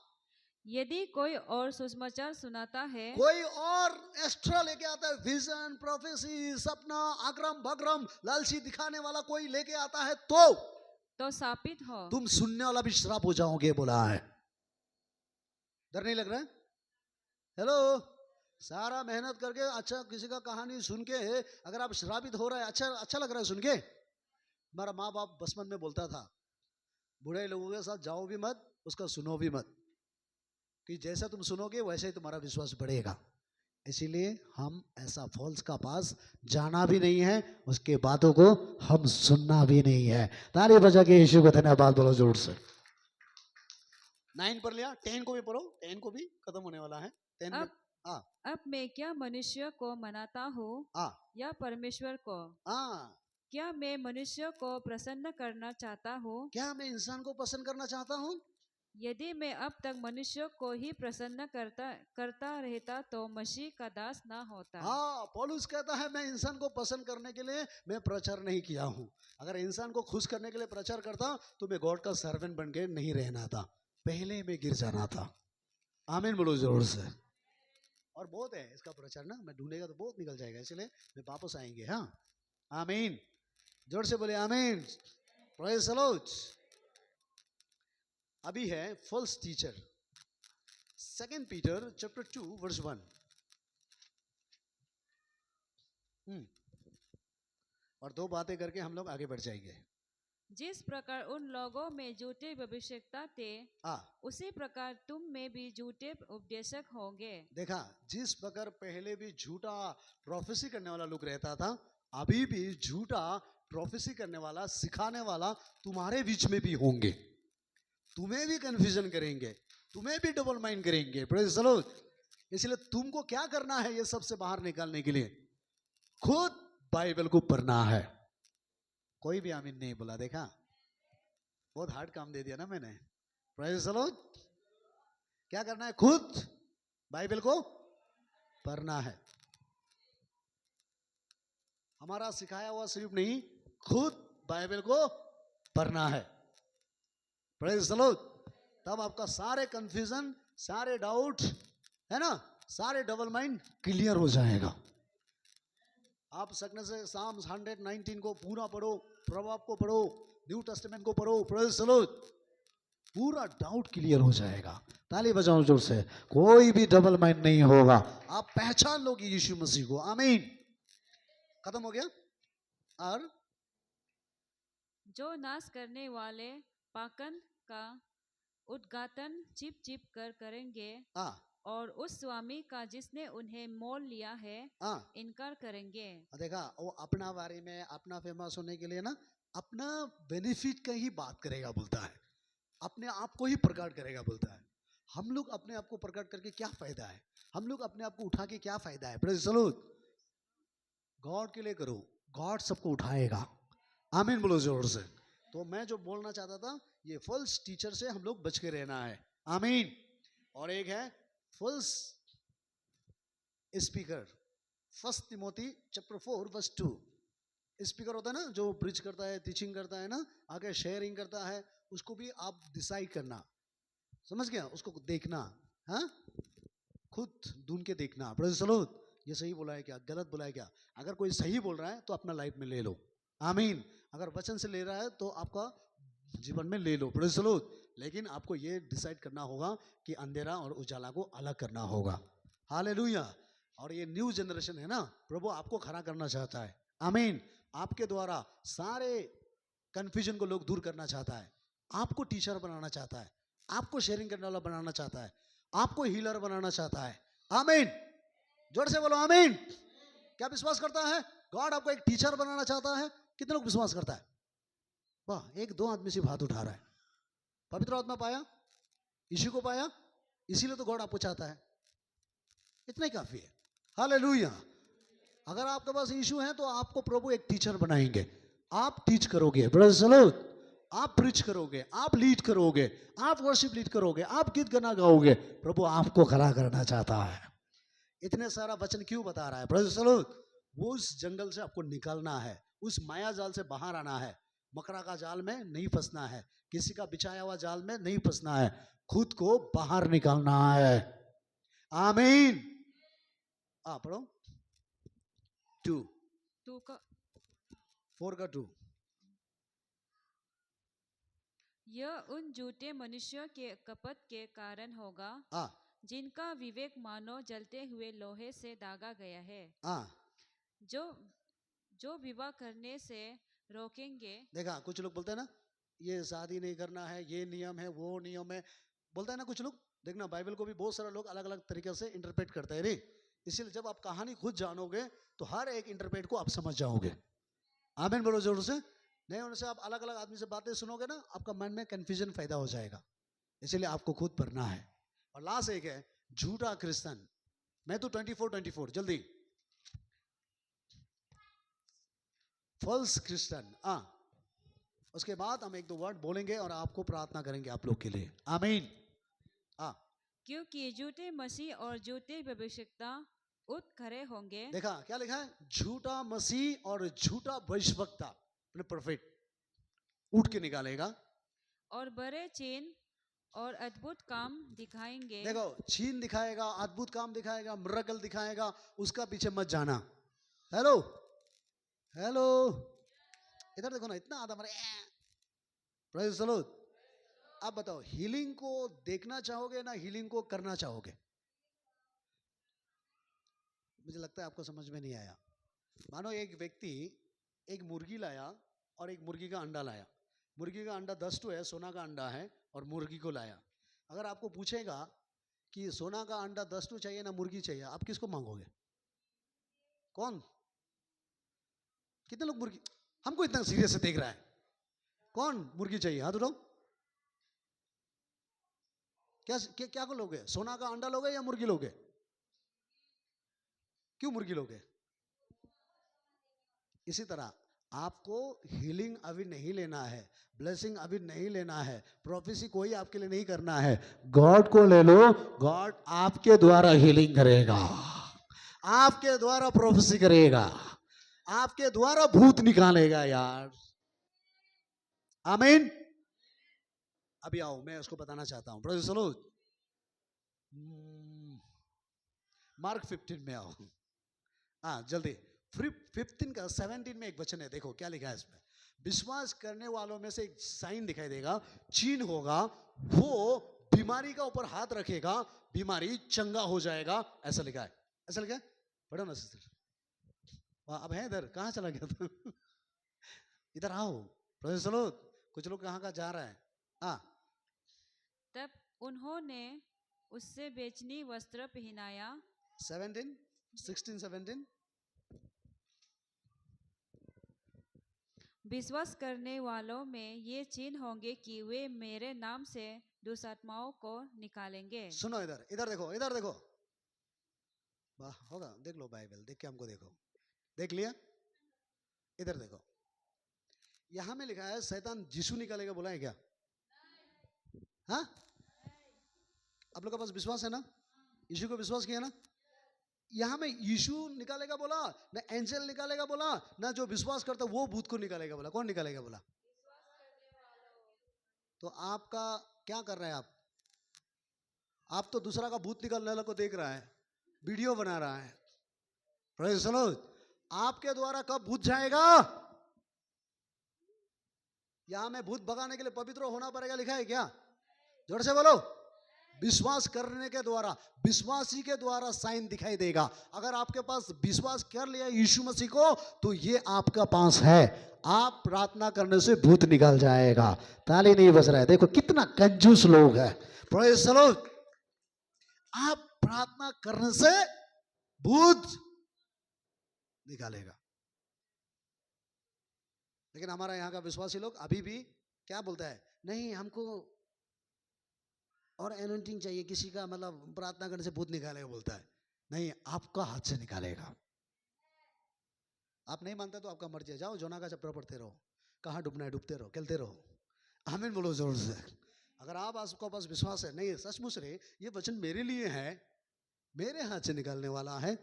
यदि कोई और सुसमाचार सुनाता है, कोई और एक्स्ट्रा लेके आता है, विजन, प्रोफेसी, सपना, अग्रम बग्रम, लालची दिखाने वाला कोई लेके आता है, तो साबित हो तुम सुनने वाला भी श्राप हो जाओगे, बोला है। डर नहीं लग रहा है? हेलो, सारा मेहनत करके अच्छा किसी का कहानी सुन के अगर आप श्रापित हो रहा है, अच्छा अच्छा लग रहा है सुन के। हमारा माँ बाप बचपन में बोलता था, बूढ़े लोगों के साथ जाओ भी मत, उसका सुनो भी मत, कि जैसा तुम सुनोगे वैसे ही तुम्हारा विश्वास बढ़ेगा। इसीलिए हम ऐसा फॉल्स का पास जाना भी नहीं है, उसके बातों को हम सुनना भी नहीं है। ताली बजा के यीशु को धन्यवाद बोलो जोर से। 9 पर लिया, 10 को भी पढ़ो, 10 को भी खत्म होने वाला है। 10 में अब अब मैं क्या मनुष्य को मनाता हूँ या परमेश्वर को? क्या मैं मनुष्य को प्रसन्न करना चाहता हूँ? क्या मैं इंसान को पसंद करना चाहता हूँ? यदि मैं अब तक मनुष्य को ही प्रसन्न करता रहता तो मसीह का दास ना होता। पौलुस कहता है मैं इंसान को पसंद करने के लिए मैं प्रचार नहीं किया हूँ। अगर इंसान को खुश करने के लिए प्रचार करता तो मैं गॉड का सर्वेंट बन के नहीं रहना था, पहले मैं गिर जाना था। आमीन बोलो जोर से। और बहुत है इसका प्रचार ना, मैं ढूंढेगा तो बहुत निकल जाएगा, इसलिए मैं वापस आएंगे। हाँ आमीन, जोर से बोले आमीन, प्रेज़ द लॉर्ड। अभी है false teacher, 2 Peter chapter 2 verse 1। और 2 बातें करके हम लोग आगे बढ़ जाएंगे। जिस प्रकार उन लोगों में झूठे भविष्यवक्ता थे, उसी प्रकार तुम में भी झूठे उपदेशक होंगे। देखा, जिस प्रकार पहले भी झूठा प्रोफेसी करने वाला लोग रहता था, अभी भी झूठा प्रोफेसी करने वाला, सिखाने वाला तुम्हारे बीच में भी होंगे। तुम्हें भी कंफ्यूजन करेंगे, तुम्हें भी डबल माइंड करेंगे। Praise the Lord. इसलिए तुमको क्या करना है ये सबसे बाहर निकालने के लिए? खुद बाइबल को पढ़ना है। कोई भी आमीन नहीं बोला, देखा? बहुत हार्ड काम दे दिया ना मैंने। Praise the Lord. क्या करना है? खुद बाइबल को पढ़ना है। हमारा सिखाया हुआ सिर्फ नहीं, खुद बाइबल को पढ़ना है। Praise the Lord. तब आपका सारे कंफ्यूजन, सारे डाउट है ना, सारे डबल माइंड क्लियर हो जाएगा। आप सकने से साम्स 119 को पूरा पढ़ो, प्रभाव को पढ़ो, न्यू टेस्टामेंट को पढ़ो, प्रेज़ द लॉर्ड, पूरा डाउट क्लियर हो जाएगा। ताली बजाओ जोर से। कोई भी डबल माइंड नहीं होगा, आप पहचान लोगे यीशु मसीह को। आमीन। खत्म हो गया। और जो नाश करने वाले पाखंड का उद्घाटन छिप छिप कर करेंगे और उस स्वामी का जिसने उन्हें मोल लिया है इनकार करेंगे। देखा, वो अपना बारे में, अपना फेमस होने के लिए ना, अपना बेनिफिट का ही बात करेगा बोलता है, अपने आप को ही प्रकट करेगा बोलता है। हम लोग अपने आप को प्रकट करके क्या फायदा है? हम लोग अपने आप को उठा के क्या फायदा है? Praise the Lord. गॉड के लिए करो, गॉड सबको उठाएगा। आमीन बोलो जोर से। तो मैं जो बोलना चाहता था, ये फॉल्स टीचर से हम लोग बच के रहना है। आमीन। और एक है false speaker, 1 Timothy chapter 4 verse 2। Speaker होता है ना, जो प्रीच करता है, टीचिंग करता है ना, आगे शेयरिंग करता है, उसको भी आप डिसाइड करना, समझ गया? उसको देखना, हाँ, खुद ढूंढ के देखना। Praise the Lord. ये सही बोला है क्या, गलत बोला है क्या? अगर कोई सही बोल रहा है तो अपना लाइफ में ले लो। आमीन। अगर वचन से ले रहा है तो आपका जीवन में ले लो। Praise the Lord. लेकिन आपको ये डिसाइड करना होगा कि अंधेरा और उजाला को अलग करना होगा। हालेलुया। और ये न्यू जनरेशन है ना, प्रभु आपको खड़ा करना चाहता है। आमीन। आपके द्वारा सारे कंफ्यूजन को लोग दूर करना चाहता है, आपको टीचर बनाना चाहता है, आपको शेयरिंग करने वाला बनाना चाहता है, आपको हीलर बनाना चाहता है। आमीन। जोर से बोलो आमीन। क्या विश्वास करता है? गॉड आपको एक टीचर बनाना चाहता है। कितने लोग विश्वास करता है? वाह, 1-2 आदमी सिर्फ हाथ उठा रहा है। पवित्र आत्मा पाया, यीशु को पाया, इसीलिए तो गॉड आपको चाहता है। इतना ही काफी है। हालेलुया। अगर आपके पास यीशु है तो आपको प्रभु एक टीचर बनाएंगे, आप टीच करोगे। Praise the Lord. आप प्रीच करोगे, आप लीड करोगे, आप वर्शिप लीड करोगे, आप गीत गाना गाओगे। प्रभु आपको खड़ा करना चाहता है। इतने सारा वचन क्यों बता रहा है? Praise the Lord. वो उस जंगल से आपको निकालना है, उस माया जाल से बाहर आना है। मकड़ा का जाल में नहीं फंसना है, किसी का बिछाया हुआ जाल में नहीं फंसना है, खुद को बाहर निकालना है। आमीन। पढ़ो 2 का 4 का 2। यह उन झूठे मनुष्यों के कपट के कारण होगा जिनका विवेक मानो जलते हुए लोहे से दागा गया है, जो विवाह करने से रोकेंगे। देखा, कुछ लोग बोलते हैं ना, ये शादी नहीं करना है, ये नियम है, वो नियम है, बोलता है ना कुछ लोग। देखना, बाइबल को भी बहुत सारे लोग अलग अलग तरीके से इंटरप्रेट करते हैं रे। इसीलिए जब आप कहानी खुद जानोगे तो हर एक इंटरप्रेट को आप समझ जाओगे। आमीन बोलो जोर से। नहीं होने से आप अलग अलग आदमी से बातें सुनोगे ना, आपका मन में कंफ्यूजन पैदा हो जाएगा। इसीलिए आपको खुद पढ़ना है। और लास्ट एक है झूठा क्रिश्चियन। मैं तो 24 जल्दी। False Christian. उसके बाद हम एक दो वर्ड बोलेंगे और आपको प्रार्थना करेंगे आप लोग के लिए। आमीन। क्योंकि झूठे मसीह और झूठे भविष्यवक्ता उठ खड़े होंगे। देखा क्या लिखा है? झूठा मसीह और झूठा भविष्यवक्ता, प्रोफेट उठ के निकालेगा और बड़े चिन्ह और अद्भुत काम दिखाएंगे। देखो, चिन्ह दिखाएगा, अद्भुत काम दिखाएगा, मिरेकल दिखाएगा, उसका पीछे मत जाना। हेलो हेलो, इधर देखो ना, इतना आधा मरे। Praise the Lord. आप बताओ, हीलिंग को देखना चाहोगे ना हीलिंग को करना चाहोगे? मुझे लगता है आपको समझ में नहीं आया। मानो एक व्यक्ति एक मुर्गी लाया और एक मुर्गी का अंडा लाया। मुर्गी का अंडा 10 है, सोना का अंडा है, और मुर्गी को लाया। अगर आपको पूछेगा कि सोना का अंडा 10 चाहिए ना मुर्गी चाहिए, आप किसको मांगोगे? कौन? कितने लोग मुर्गी? हमको इतना सीरियस से देख रहा है। कौन मुर्गी चाहिए? हाथ उठाओ। क्या क्या को लोगे? सोना का अंडा लोगे या मुर्गी लोगे? क्यों मुर्गी लोगे? इसी तरह आपको हीलिंग अभी नहीं लेना है, ब्लेसिंग अभी नहीं लेना है, प्रोफेसी कोई आपके लिए नहीं करना है। गॉड को ले लो। गॉड आपके द्वारा हीलिंग करेगा, आपके द्वारा प्रोफेसी करेगा, आपके द्वारा भूत निकालेगा यार। आमीन। अभी आओ, मैं उसको बताना चाहता हूं। Praise the Lord. मार्क 15 में आओ। जल्दी। 15 का 17 में एक वचन है, देखो क्या लिखा है इसमें। विश्वास करने वालों में से एक साइन दिखाई देगा, चिन्ह होगा, वो बीमारी का ऊपर हाथ रखेगा, बीमारी चंगा हो जाएगा। ऐसा लिखा है, ऐसा लिखा है। पढ़ो ना सिस्टर। अब है इधर, कहाँ चला गया था? इधर आओ। Praise the Lord. कुछ लोग कहाँ जा रहा है। तब उन्होंने उससे बेचनी वस्त्र पहनाया। 16 17। विश्वास करने वालों में ये चिन्ह होंगे कि वे मेरे नाम से दुष्टात्माओं को निकालेंगे। सुनो इधर, इधर देखो, इधर देखो। वाह, होगा, देख लो बाइबल, देख के हमको देखो। देख लिया? इधर देखो, यहां में लिखा है शैतान यीशु निकालेगा, बोला है क्या? हाँ, आप लोग के पास विश्वास है ना? यीशु को विश्वास किया ना? यहां में यीशु निकालेगा बोला ना, एंजल निकालेगा बोला ना, जो विश्वास करता वो भूत को निकालेगा बोला। कौन निकालेगा बोला? तो आपका क्या कर रहे हैं आप तो दूसरा का भूत निकालने वाला को देख रहा है, वीडियो बना रहा है। Praise the Lord. आपके द्वारा कब भूत जाएगा? यहां में भूत भगाने के लिए पवित्र होना पड़ेगा, लिखा है क्या? जोर से बोलो। विश्वास करने के द्वारा, विश्वासी के द्वारा साइन दिखाई देगा। अगर आपके पास विश्वास कर लिया यीशु मसीह को, तो ये आपका पास है। आप प्रार्थना करने से भूत निकल जाएगा। ताली नहीं बज रहा है। देखो कितना कंजूस लोग है। Praise the Lord. आप प्रार्थना करने से भूत निकालेगा। लेकिन हमारा यहाँ का विश्वासी लोग अभी भी क्या बोलता है? नहीं, हमको और एनोइंटिंग चाहिए, किसी का मतलब प्रार्थना करने से भूत निकालेगा बोलता है। नहीं, आपका हाथ से निकालेगा। आप नहीं मानते तो आपका मर्जी है। जाओ जोना का चप्पल पढ़ते रहो, कहाँ डूबना है डूबते रहो, खेलते रहो। आमीन बोलो जोर से। अगर आपको पास विश्वास है, नहीं सचमुच रे ये वचन मेरे लिए है, मेरे हाथ से निकालने वाला है,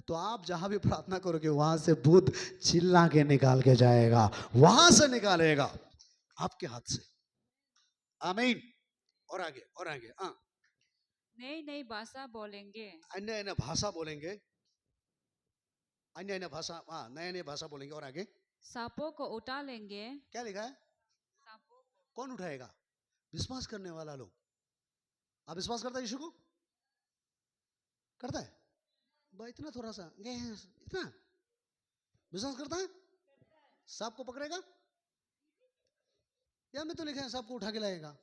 तो आप जहां भी प्रार्थना करोगे वहां से भूत चिल्ला के निकाल के जाएगा, वहां से निकालेगा आपके हाथ से। आमीन। और आगे और आगे। नई नई भाषा बोलेंगे। अन्य अन्य भाषा बोलेंगे, अन्य अन्य भाषा, नए नए भाषा बोलेंगे। और आगे सांपों को उठा लेंगे। क्या लिखा है? सांपों को। कौन उठाएगा? विश्वास करने वाला लोग। आप विश्वास करता है यीशु को? करता है? भाई इतना थोड़ा सा, इतना विश्वास करता है? सांप को पकड़ेगा? या में तो लिखा है सांप को उठा के लाएगा।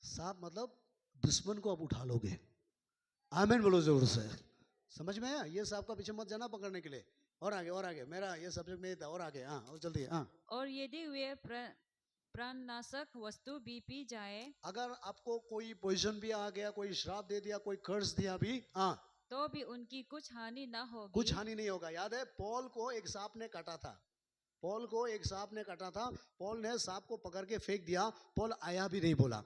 सांप मतलब दुश्मन को आप उठा लोगे। आमीन बोलो जोर से। समझ में आया? ये सांप का पीछे मत जाना पकड़ने के लिए। और आगे, मेरा ये सब्जेक्ट नहीं था। और आगे, हाँ, और जल्दी, हाँ। और यदि वे प्राणनाशक वस्तु भी पी जाए, अगर आपको कोई पोइजन भी आ गया, कोई श्राप दे दिया, कोई कर्स दिया भी, हाँ, तो भी उनकी कुछ हानि न होगी। कुछ हानि नहीं होगा। याद है, पौल को एक सांप ने काटा था। पौल को एक सांप ने काटा था। पौल ने सांप को पकड़ के फेंक दिया। पौल आया भी नहीं बोला।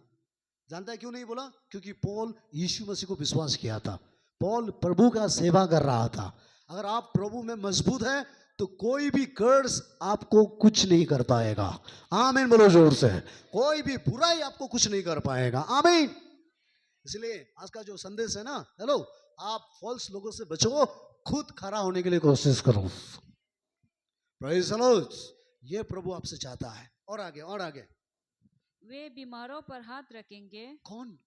जानता है क्यों नहीं बोला? क्योंकि पौल यीशु मसीह को विश्वास किया था। पौल प्रभु का सेवा कर रहा था। अगर आप प्रभु में मजबूत हैं तो कोई भी कर्स आपको कुछ नहीं कर पाएगा। आमीन बोलो जोर से। कोई भी बुराई आपको कुछ नहीं कर पाएगा। आमीन। इसलिए आज का जो संदेश है ना, हेलो, आप फॉल्स लोगों से बचो, खुद खड़ा होने के लिए कोशिश करो। Praise the Lord. ये प्रभु आपसे चाहता है। और आगे। वे बीमारों पर हाथ रखेंगे। कौन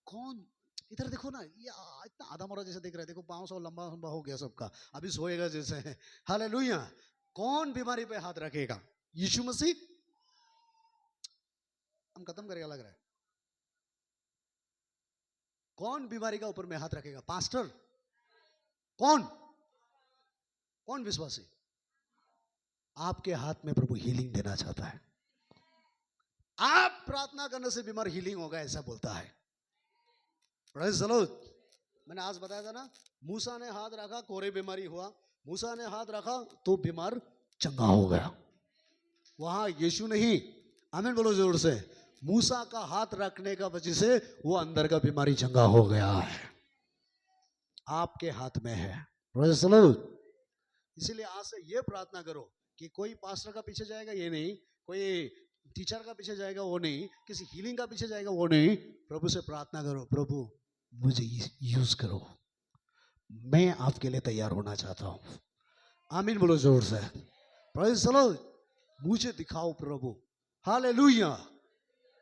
इधर देखो ना, ये इतना आधा मोरा जैसे दिख रहा है। देखो 500 लंबा लंबा हो गया सबका, अभी सोएगा जैसे है। हालेलुया। कौन बीमारी पे हाथ रखेगा? यीशु मसीह। हम खत्म करेगा लग रहा है। कौन बीमारी का ऊपर में हाथ रखेगा? पास्टर? कौन विश्वासी? आपके हाथ में प्रभु हीलिंग देना चाहता है। आप प्रार्थना करने से बीमार हीलिंग होगा, ऐसा बोलता है। Praise the Lord. मैंने आज बताया था ना, मूसा ने हाथ रखा, कोरे बीमारी हुआ। मूसा ने हाथ रखा तो बीमार चंगा हो गया। वहां यीशु नहीं। आमीन बोलो जोर से। मूसा का हाथ रखने का वजह से वो अंदर का बीमारी चंगा हो गया है। आपके हाथ में है। Praise the Lord. इसीलिए आज से ये प्रार्थना करो कि कोई पास्टर का पीछे जाएगा ये नहीं, कोई टीचर का पीछे जाएगा वो नहीं, किसी हीलिंग का पीछे जाएगा वो नहीं। प्रभु से प्रार्थना करो, प्रभु मुझे यूज करो, मैं आपके लिए तैयार होना चाहता हूं। आमीन बोलो जोर से। Praise the Lord. मुझे दिखाओ प्रभु। हालेलुया।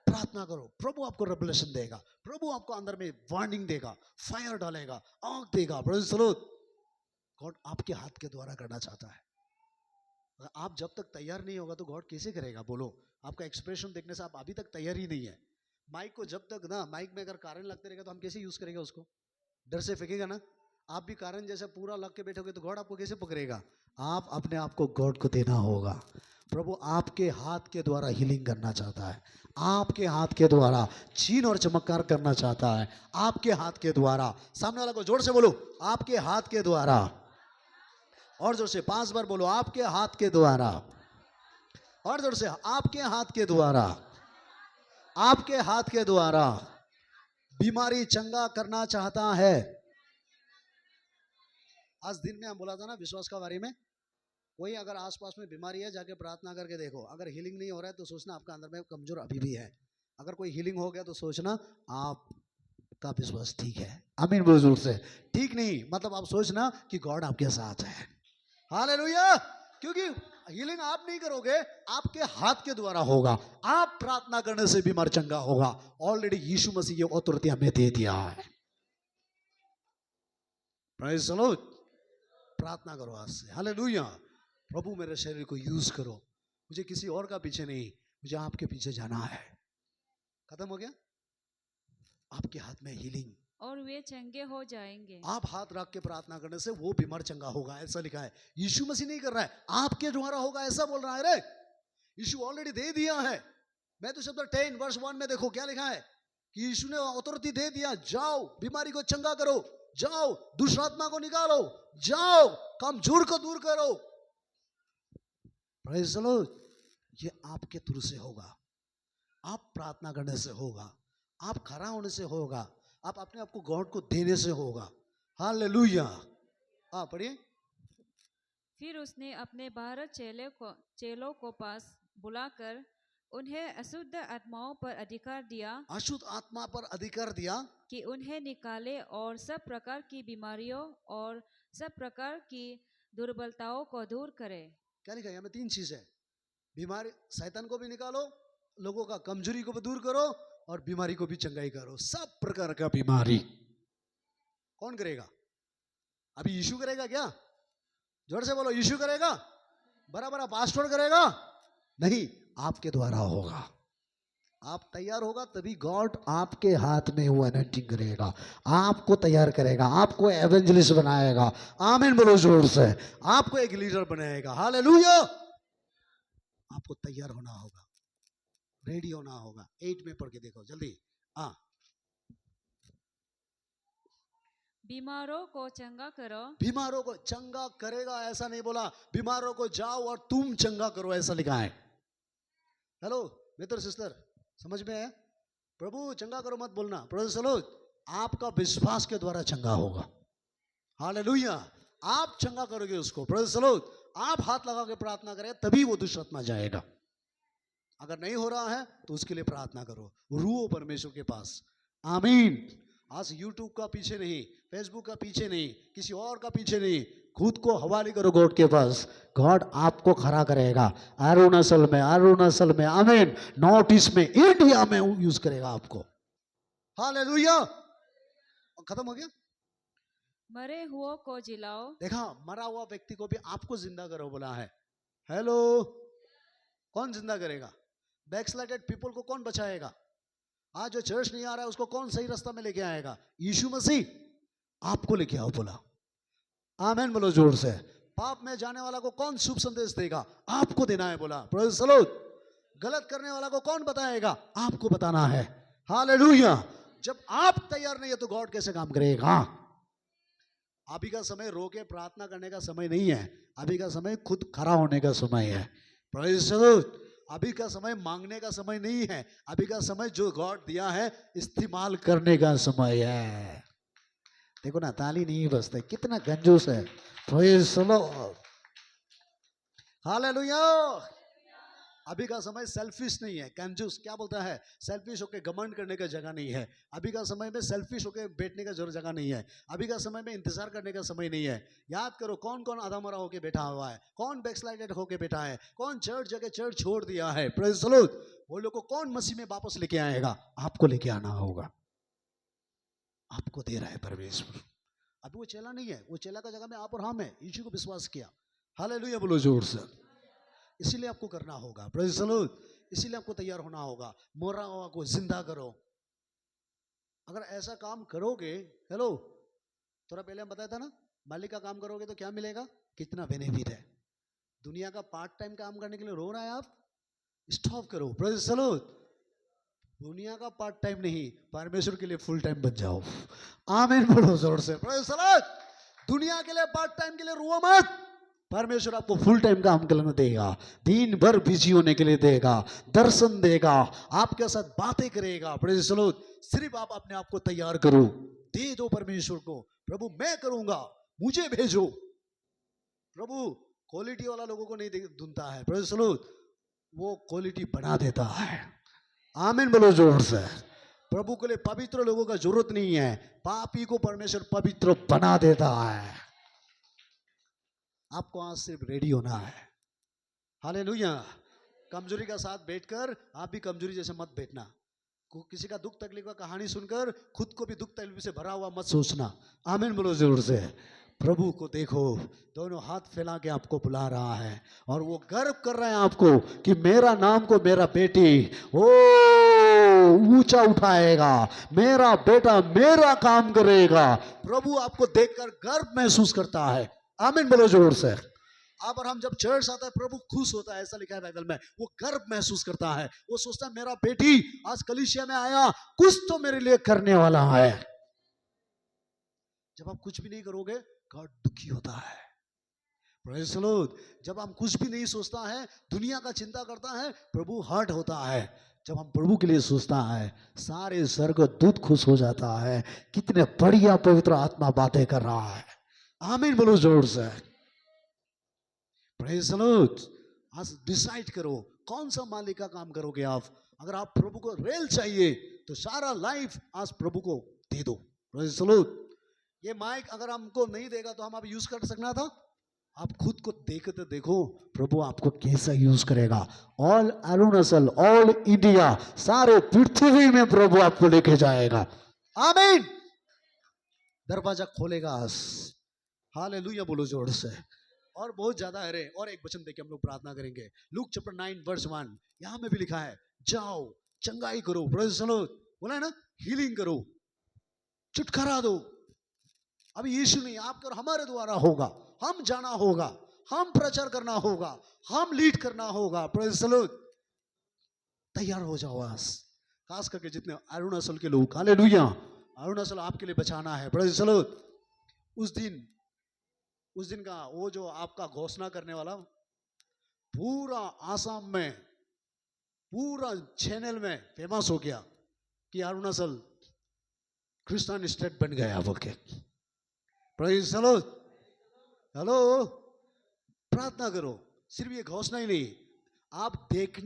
प्रार्थना करो, प्रभु आपको रेवलेशन देगा, प्रभु आपको अंदर में वार्निंग देगा, फायर डालेगा, आग देगा। Praise the Lord. गॉड आपके हाथ के द्वारा करना चाहता है। आप जब तक तैयार नहीं होगा तो गॉड कैसे करेगा? बोलो। आपका एक्सप्रेशन देखने से आप अभी तक तैयार ही नहीं है। माइक को जब तक ना, माइक में अगर कारण लगते रहेगा तो हम कैसे यूज करेंगे उसको? डर से फेंकेगा ना। आप भी कारण जैसे पूरा लग के बैठोगे तो गॉड आपको कैसे पकड़ेगा? आप अपने आप को गॉड को देना होगा। प्रभु आपके हाथ के द्वारा हीलिंग करना चाहता है। आपके हाथ के द्वारा छीन और चमत्कार करना चाहता है। आपके हाथ के द्वारा। सामने वाला को जोर से बोलो, आपके हाथ के द्वारा। और जोर से 5 बार बोलो, आपके हाथ के द्वारा। और जोर से, आपके हाथ के द्वारा। आपके हाथ के द्वारा बीमारी चंगा करना चाहता है। आज दिन में हम बोला था ना विश्वास का बारे में। कोई अगर आसपास में बीमारी है, जाके प्रार्थना करके देखो। अगर हीलिंग नहीं हो रहा है तो सोचना आपका अंदर में कमजोर अभी भी है। अगर कोई हीलिंग हो गया तो सोचना आपका विश्वास ठीक है। आमीन बोलो जोर से। ठीक नहीं मतलब आप सोचना कि गॉड आपके साथ है। हालेलुया। क्योंकि हीलिंग आप नहीं करोगे, आपके हाथ के द्वारा होगा। आप प्रार्थना करने से बीमार चंगा होगा। ऑलरेडी यीशु मसीह ये ऑथोरिटी हमें दे दिया है। Praise the Lord. प्रार्थना करो आज से। हालेलुया। प्रभु मेरे शरीर को यूज करो, मुझे किसी और का पीछे नहीं, मुझे आपके पीछे जाना है। खत्म हो गया। आपके हाथ में हीलिंग। और वे चंगे हो जाएंगे। आप हाथ रख के प्रार्थना करने से वो बीमार चंगा होगा, ऐसा लिखा है। यीशु मसीह नहीं कर रहा है, आपके द्वारा होगा ऐसा बोल रहा है। रे यीशु ऑलरेडी दे दिया है। मैं तो चैप्टर 10 वर्स 1 में देखो क्या लिखा है कि यीशु ने अथॉरिटी दे दिया। जाओ बीमारी को चंगा करो, जाओ दुष्ट आत्मा को निकालो, जाओ कमजोर को दूर करो। Praise the Lord. ये आपके थ्रू से होगा, आप प्रार्थना करने से होगा, आप खड़ा होने से होगा, आप अपने आप को गॉड को देने से होगा। हालेलुया। पढ़िए। फिर उसने अपने 12 चेलों को पास बुलाकर उन्हें अशुद्ध आत्माओं पर अधिकार दिया। अशुद्ध आत्मा पर अधिकार दिया कि उन्हें निकाले और सब प्रकार की बीमारियों और सब प्रकार की दुर्बलताओं को दूर करे। क्या लिखा है यहाँ में? 3 चीज है। बीमारी, शैतान को भी निकालो, लोगों का कमजोरी को भी दूर करो और बीमारी को भी चंगाई करो। सब प्रकार का बीमारी कौन करेगा? अभी यीशु करेगा क्या? जोर से बोलो, यीशु करेगा? बड़ा बड़ा पास्टर करेगा? नहीं, आपके द्वारा होगा। आप तैयार होगा तभी गॉड आपके हाथ में वो अनॉइंटिंग करेगा, आपको तैयार करेगा, आपको एवेंजलिस्ट बनाएगा। आमीन बोलो जोर से। आपको एक लीडर बनाएगा। हालेलुया। आपको तैयार होना होगा, रेडी होना होगा। 8 में पढ़ के देखो जल्दी। हाँ, बीमारों को चंगा करो। बीमारों को चंगा करेगा ऐसा नहीं बोला, बीमारों को जाओ और तुम चंगा करो ऐसा लिखा है। हेलो मित्र सिस्टर, समझ में आया? प्रभु चंगा करो मत बोलना, चलो आपका विश्वास के द्वारा चंगा होगा। हालेलुया। आप चंगा करोगे उसको, चलो आप हाथ लगा के प्रार्थना करें तभी वो दुष्ट आत्मा जाएगा। अगर नहीं हो रहा है तो उसके लिए प्रार्थना करो, रुओ परमेश्वर के पास। आमीन। आज यूट्यूब का पीछे नहीं, फेसबुक का पीछे नहीं, किसी और का पीछे नहीं, खुद को हवाले करो गॉड के पास। गॉड आपको खड़ा करेगा। अरुणाचल में आमीन, नॉर्थ ईस्ट में, इंडिया में यूज करेगा आपको। हालेलुया। खत्म हो गया। मरे हुओं को जिलाओ। देखा, मरा हुआ व्यक्ति को भी आपको जिंदा करो बोला है। हेलो, कौन जिंदा करेगा? बैकस्लाइडेड पीपल को कौन बचाएगा? आज जो चर्च नहीं आ रहा है उसको कौन सही रास्ता में लेके आएगा? यीशु मसीह आपको लेके आओ बोला। आमीन बोलो जोर से। पाप में जाने वाला को कौन शुभ संदेश देगा? आपको देना है बोला। Praise the Lord. गलत करने वाला को कौन बताएगा? आपको बताना है। हालेलुया। जब आप तैयार नहीं है तो गॉड कैसे काम करेगा? अभी का समय रो के प्रार्थना करने का समय नहीं है, अभी का समय खुद खड़ा होने का समय है। Praise the lord. अभी का समय मांगने का समय नहीं है, अभी का समय जो गॉड दिया है इस्तेमाल करने का समय है। देखो ना, ताली नहीं बजते, कितना कंजूस है। Praise the Lord. हालेलुया। अभी का समय सेल्फिश नहीं है। कंजूस क्या बोलता है? सेल्फिश होके घमंड करने का जगह नहीं है। अभी का समय में सेल्फिश होके बैठने का जगह नहीं है। अभी का समय में इंतजार करने का समय नहीं है। याद करो कौन कौन आधा मरा होके बैठा हुआ है, कौन बैकस्लाइडेड होके बैठा है, कौन चर्च छोड़ दिया है। Praise the Lord. वो लोग को कौन मसीह में वापस लेके आएगा? आपको लेके आना होगा। आपको दे रहा है परमेश्वर। अभी वो चेला नहीं है, वो चेला का जगह में आप और हम है। यीशु को विश्वास किया। हालेलुया बोलो जोर से। इसीलिए आपको करना होगा। Praise the Lord. इसीलिए आपको तैयार होना होगा। मरा हुआ को जिंदा करो। अगर ऐसा काम करोगे, हेलो, थोड़ा पहले हम बताया था ना, मालिक का काम करोगे तो क्या मिलेगा? कितना बेनिफिट है। दुनिया का पार्ट टाइम काम करने के लिए रो रहा है आप, स्टॉप करो। Praise the Lord. दुनिया का पार्ट टाइम नहीं, परमेश्वर के लिए फुल टाइम बन जाओ। आमीन बोलो जोर से। Praise the Lord. दुनिया के लिए पार्ट टाइम के लिए रो मत, परमेश्वर आपको फुल टाइम काम करने देगा, दिन भर बिजी होने के लिए देगा, दर्शन देगा, आपके साथ बातें करेगा। Praise the Lord. सिर्फ आप अपने आप को तैयार करो, दे दो परमेश्वर को। प्रभु मैं करूंगा, मुझे भेजो। प्रभु क्वालिटी वाला लोगों को नहीं ढूंढता है। Praise the Lord. वो क्वालिटी बना देता है। आमीन बोलो जोर से। प्रभु के लिए पवित्र लोगों का जरूरत नहीं है, पापी को परमेश्वर पवित्र बना देता है। आपको आज सिर्फ रेडी होना है। हालेलुया। कमजोरी का साथ बैठकर आप भी कमजोरी जैसे मत बैठना। किसी का दुख तकलीफ का कहानी सुनकर खुद को भी दुख तकलीफ से भरा हुआ मत सोचना। आमीन बोलो जरूर से। प्रभु को देखो, दोनों हाथ फैला के आपको बुला रहा है और वो गर्व कर रहे हैं आपको कि मेरा नाम को मेरा बेटी ओ ऊंचा उठाएगा, मेरा बेटा मेरा काम करेगा। प्रभु आपको देखकर गर्व महसूस करता है। आमीन बोलो जोर से। अब और हम जब चर्च आता है प्रभु खुश होता है, ऐसा लिखा है बाइबल में। वो गर्व महसूस करता है, वो सोचता है मेरा बेटी आज कलीसिया में आया, कुछ तो मेरे लिए करने वाला है। जब आप कुछ भी नहीं करोगे गॉड दुखी होता है। Praise the Lord. जब हम कुछ भी नहीं सोचता है, दुनिया का चिंता करता है, प्रभु हर्ट होता है। जब हम प्रभु के लिए सोचता है, सारे स्वर्ग दूत खुश हो जाता है। कितने बढ़िया पवित्र आत्मा बातें कर रहा है। आमीन बोलो जोर से। Praise the Lord. आज डिसाइड करो कौन सा मालिक का काम करोगे आप। अगर आप प्रभु को रेल चाहिए तो सारा लाइफ आज प्रभु को दे दो। Praise the Lord. ये माइक अगर हमको नहीं देगा तो हम आप यूज कर सकना था। आप खुद को देखते देखो प्रभु आपको कैसा यूज करेगा। ऑल अरुणाचल, ऑल इंडिया, सारे पृथ्वी में प्रभु आपको लेके जाएगा। आमीन। दरवाजा खोलेगा। हालेलुया बोलो जोर से। और बहुत ज्यादा है रे। और एक वचन देके हम लोग प्रार्थना करेंगे। लूक चैप्टर 9 वर्स 1, यहां में भी लिखा है जाओ चंगाई करो, प्रेज़ द लॉर्ड, बोला है ना, हीलिंग करो, छुटकारा दो। अभी यीशु नहीं, आपके और हमारे द्वारा होगा, हम जाना होगा, हम प्रचार करना होगा, हम लीड करना होगा, प्रेज़ द लॉर्ड। तैयार हो जाओ आज, खास करके जितने अरुणाचल के लोग, हालेलुया, अरुणाचल आपके लिए बचाना है, प्रेज़ द लॉर्ड। उस दिन का वो जो आपका घोषणा करने वाला पूरा आसाम में, पूरा चैनल में फेमस हो गया कि अरुणाचल क्रिश्चियन स्टेट बन गया बोल के, प्रेज़ द लॉर्ड। हेलो, प्रार्थना करो, सिर्फ ये घोषणा ही नहीं, आप देख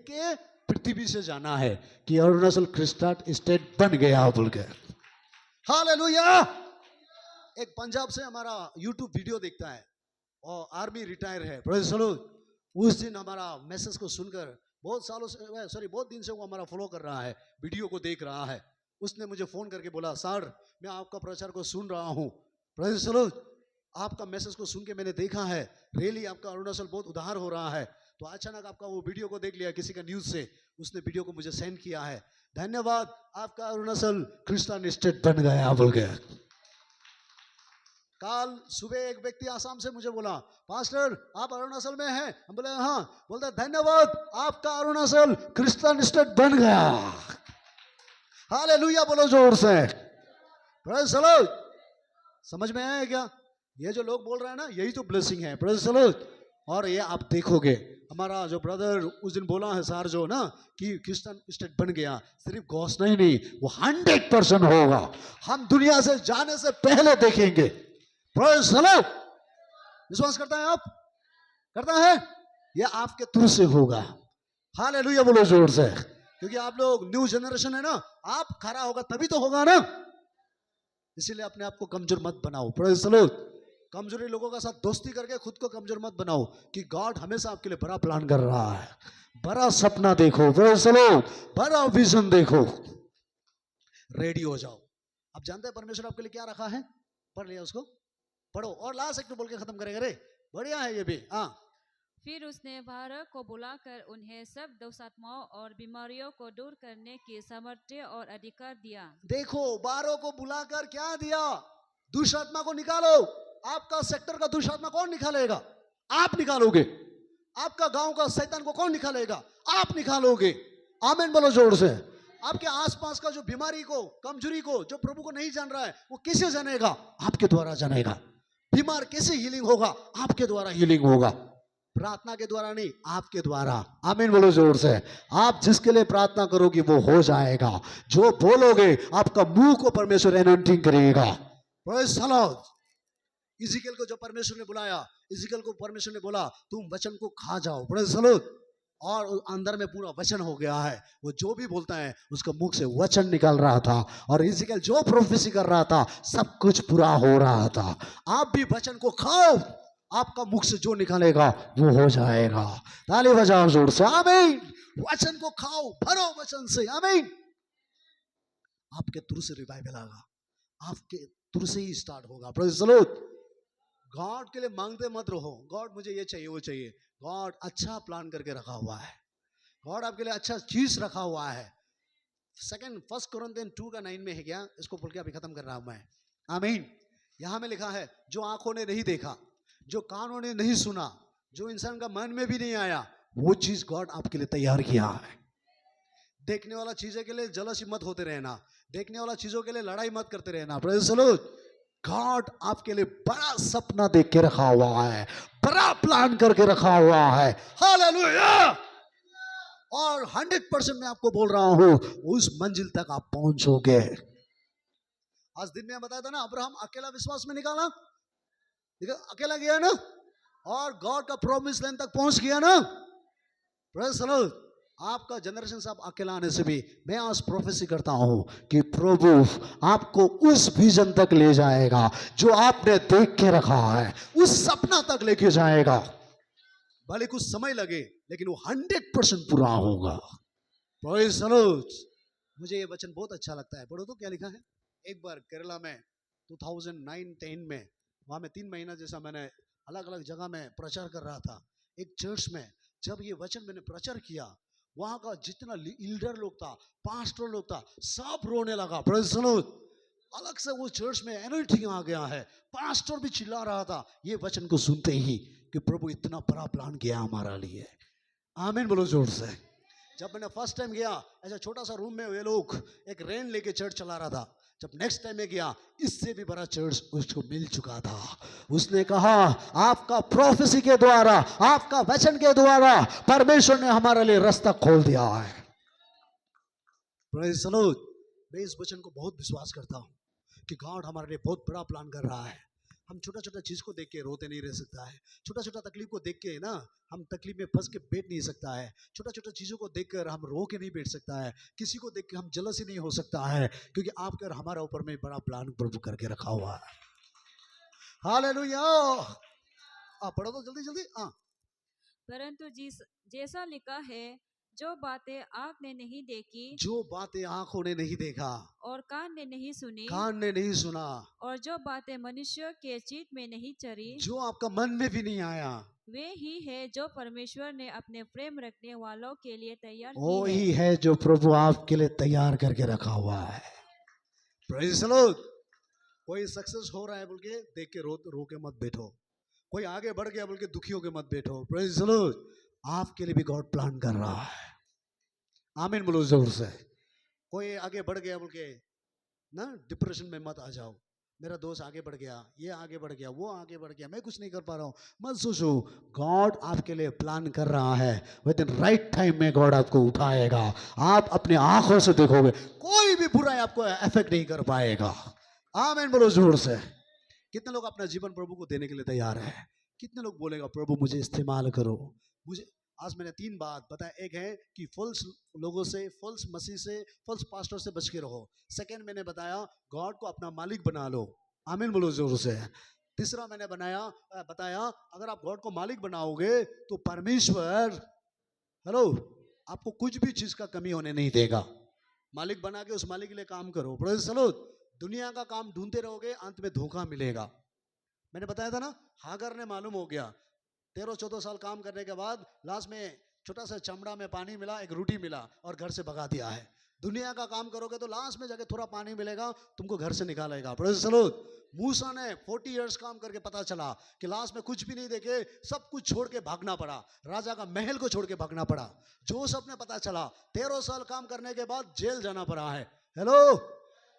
के पृथ्वी से जाना है कि अरुणाचल क्रिश्चियन स्टेट बन गया बोल के, हालेलुया। एक पंजाब से हमारा यूट्यूब वीडियो देखता है और आर्मी रिटायर है, प्रेज़ द लॉर्ड। उस दिन हमारा मैसेज को सुनकर बहुत दिन से वो हमारा फॉलो कर रहा है, वीडियो को देख रहा है। उसने मुझे फोन करके बोला, सर मैं आपका प्रचार को सुन रहा हूँ, प्रेज़ द लॉर्ड, आपका मैसेज को सुन के मैंने देखा है, रियली आपका अरुणाचल बहुत उद्धार हो रहा है। तो अचानक आपका वो वीडियो को देख लिया किसी का न्यूज से, उसने वीडियो को मुझे सेंड किया है, धन्यवाद, आपका अरुणाचल क्रिश्चियन स्टेट बन गया बोल गया। कल सुबह एक व्यक्ति आसाम से मुझे बोला, पास्टर आप अरुणाचल में हैं? हम बोले हाँ। बोलता धन्यवाद, आपका अरुणाचल क्रिश्चियन स्टेट बन गया। हालेलुया बोलो जोर से, प्रेज़ द लॉर्ड। समझ में आया क्या? ये जो लोग बोल रहे हैं ना, यही तो ब्लेसिंग है, प्रेज़ द लॉर्ड। और ये आप देखोगे, हमारा जो ब्रदर उस दिन बोला है सर जो ना कि क्रिश्चियन स्टेट बन गया, सिर्फ घोषणा ही नहीं, वो 100% होगा। हम दुनिया से जाने से पहले देखेंगे, प्रेज़ द लॉर्ड। विश्वास करता है आप? करता है? ये आपके थ्रू से होगा, हालेलुया बोलो जोर से। क्योंकि आप लोग न्यू जनरेशन है ना, आप खड़ा होगा तभी तो होगा ना, इसीलिए अपने आप को कमजोर मत बनाओ, प्रेज़ द लॉर्ड। कमजोरी लोगों का साथ दोस्ती करके खुद को कमजोर मत बनाओ, कि गॉड हमेशा आपके लिए बड़ा प्लान कर रहा है, बड़ा सपना देखो, प्रेज़ द लॉर्ड, बड़ा विजन देखो, रेडी हो जाओ। आप जानते हैं परमेश्वर आपके लिए क्या रखा है? पढ़ लिया उसको, पढ़ो और लास्ट एक बोल के खत्म करेंगे रे, बढ़िया है ये भी। हाँ, फिर उसने 12 को बुलाकर उन्हें सब दुष्टात्माओं और बीमारियों को दूर करने की सामर्थ्य और अधिकार दिया। देखो, 12 को बुलाकर क्या दिया? दुष्टात्मा को निकालो। आपका सेक्टर का दुष्टात्मा कौन निकालेगा? आप निकालोगे। आपका गांव का शैतान को कौन निकालेगा? आप निकालोगे। आमीन बोलो जोर से। आपके आसपास का जो बीमारी को, कमजोरी को, जो प्रभु को नहीं जान रहा है, वो किसे जानेगा? आपके द्वारा जानेगा। बीमार कैसे हीलिंग होगा? आपके द्वारा हीलिंग होगा, प्रार्थना के द्वारा नहीं, आपके द्वारा। आमीन बोलो जोर से। आप जिसके लिए प्रार्थना करोगे वो हो जाएगा, जो बोलोगे आपका मुंह को परमेश्वर एनॉइंटिंग करेगा, प्रेज़ द लॉर्ड। इज़िकियल को जो परमेश्वर ने बुलाया, इज़िकियल को परमेश्वर ने बोला तुम वचन को खा जाओ, प्रेज़ द लॉर्ड, और अंदर में पूरा वचन हो गया है। वो जो भी बोलता है उसका मुख से वचन निकल रहा था, और इज़िकियल जो प्रोफेसी कर रहा था सब कुछ पूरा हो रहा था। आप भी वचन को खाओ, आपका मुख से जो निकलेगा वो हो जाएगा। ताली बजाओ जोर से, आमीन। वचन को खाओ, भरो वचन से, आमीन। आपके थ्रू से रिवाइवल आएगा, आपके थ्रू से ही स्टार्ट होगा, प्रेज़ द लॉर्ड। गॉड के लिए मांगते मत रहो, गॉड मुझे ये चाहिए वो चाहिए। गॉड अच्छा प्लान करके रखा हुआ है, गॉड आपके लिए अच्छा चीज रखा हुआ है। फर्स्ट कोरिन्थियन 2:9 में है क्या? इसको बोल के अभी खत्म कर रहा हूं मैं, आमीन। यहां में लिखा है, जो आंखों ने नहीं देखा, जो कानों ने नहीं सुना, जो इंसान का मन में भी नहीं आया, वो चीज गॉड आपके लिए तैयार किया है। देखने वाला चीजों के लिए जलसी मत होते रहना, देखने वाला चीजों के लिए लड़ाई मत करते रहना, प्रेज़ द लॉर्ड। गॉड आपके लिए बड़ा सपना देख के रखा हुआ है, बड़ा प्लान करके रखा हुआ है, हालेलुया। और 100% मैं आपको बोल रहा हूं, उस मंजिल तक आप पहुंचोगे। आज दिन में बताया था ना, अब्राहम अकेला विश्वास में निकाला, अकेला गया ना, और गॉड का प्रॉमिस लैंड तक पहुंच गया ना, प्रेज़ द लॉर्ड। आपका जनरेशन से आप अकेला आने से भी मैं आज प्रोफेसी करता हूं कि प्रभु आपको उस विजन तक ले जाएगा जो आपने देख के रखा है, उस सपना तक लेके जाएगा। भले कुछ समय लगे लेकिन वो 100% पूरा होगा, प्रेज़ द लॉर्ड। मुझे ये वचन बहुत अच्छा लगता है, पढ़ो तो क्या लिखा है। एक बार केरला में 2009-10 में, वहां में 3 महीना जैसा मैंने अलग अलग जगह में प्रचार कर रहा था। एक चर्च में जब ये वचन मैंने प्रचार किया, वहां का जितना लीडर लोग था, पास्टर लोग था, सब रोने लगा। Praise the Lord. अलग से वो चर्च में एनॉइंटिंग आ गया है। पास्टर भी चिल्ला रहा था ये वचन को सुनते ही कि प्रभु इतना बड़ा प्लान किया हमारा लिए। आमीन बोलो जोर से। जब मैंने फर्स्ट टाइम गया, ऐसा छोटा सा रूम में वे लोग एक रेन लेके चर्च चला रहा था। जब नेक्स्ट टाइम में गया, इससे भी बड़ा चर्च उसको मिल चुका था। उसने कहा आपका प्रोफेसी के द्वारा, आपका वचन के द्वारा परमेश्वर ने हमारे लिए रास्ता खोल दिया है। Praise the Lord. मैं इस वचन को बहुत विश्वास करता हूँ कि गॉड हमारे लिए बहुत बड़ा प्लान कर रहा है। हम छोटा छोटा चीज को देख के रोते नहीं रह सकता है। छोटा छोटा तकलीफ को देख के ना हम तकलीफ में फंस के बैठ नहीं सकता है। छोटा छोटा चीजों को देखकर हम रो के नहीं बैठ सकता है। किसी को देख के हम जलस ही नहीं हो सकता है, क्योंकि आपके और हमारा ऊपर में बड़ा प्लान प्रभु करके रखा हुआ है। हालेलुया। पढ़ो तो जल्दी जल्दी। परंतु जैसा लिखा है, जो बातें आँख ने नहीं देखी, जो बातें आंखों ने नहीं देखा, और कान ने नहीं सुनी, कान ने नहीं सुना, और जो बातें मनुष्य के चित्त में नहीं चढ़ी, जो आपका मन में भी नहीं आया, वे ही है जो परमेश्वर ने अपने प्रेम रखने वालों के लिए तैयार वो की है। ही है जो प्रभु आपके लिए तैयार करके रखा हुआ है। Praise the Lord. कोई सक्सेस हो रहा है बोल के देख के रो के मत बैठो। कोई आगे बढ़ गया बोल के दुखी होके मत बैठो। Praise the Lord. आपके लिए भी गॉड प्लान कर रहा है। आमीन बोलो जोर से। कोई आगे बढ़ गया बोल के ना डिप्रेशन में मत आ जाओ। मेरा दोस्त आगे बढ़ गया, ये आगे बढ़ गया, वो आगे बढ़ गया, मैं कुछ नहीं कर पा रहा हूँ, मत सोचो। गॉड आपके लिए प्लान कर रहा है। विद इन राइट टाइम में गॉड आपको उठाएगा। आप अपने आंखों से देखोगे, कोई भी बुराई आपको अफेक्ट नहीं कर पाएगा। आमीन बोलो जोर से। कितने लोग अपना जीवन प्रभु को देने के लिए तैयार है? कितने लोग बोलेगा प्रभु मुझे इस्तेमाल करो। मुझे आज मैंने 3 बात बताया। एक है कि फॉल्स लोगों से, फॉल्स मसीह से, फॉल्स पास्टर से बच के रहो। सेकंड मैंने बताया गॉड को अपना मालिक बना लो। आमीन बोलो जोर से। तीसरा मैंने बताया अगर आप गॉड को मालिक बनाओगे तो परमेश्वर हेलो आपको कुछ भी चीज का कमी होने नहीं देगा। मालिक बना के उस मालिक के लिए काम करो। Praise the Lord. दुनिया का काम ढूंढते रहोगे, अंत में धोखा मिलेगा। मैंने बताया था ना, हागर ने मालूम हो गया 13-14 साल काम करने के बाद लास्ट में छोटा सा चमड़ा में पानी मिला, एक रोटी मिला और घर से भगा दिया है। दुनिया का काम करोगे तो लास्ट में जाके थोड़ा पानी मिलेगा, तुमको घर से निकालेगा। Praise the Lord. मूसा ने 40 इयर्स काम करके पता चला कि लास्ट में कुछ भी नहीं देखे, सब कुछ छोड़ के भागना पड़ा। राजा का महल को छोड़ के भागना पड़ा। जोसेफ ने पता चला 13 साल काम करने के बाद जेल जाना पड़ा है। हेलो,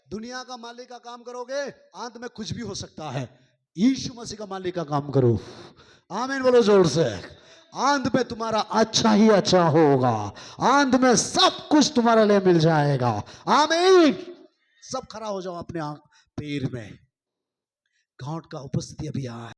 दुनिया का मालिक का काम करोगे, अंत में कुछ भी हो सकता है। यीशु मसीह का मालिक का काम करो। आमीन बोलो जोर से। अंत में तुम्हारा अच्छा ही अच्छा होगा। अंत में सब कुछ तुम्हारे लिए मिल जाएगा। आमीन। सब खड़ा हो जाओ अपने पैर में। गॉड का उपस्थिति अभी आया है।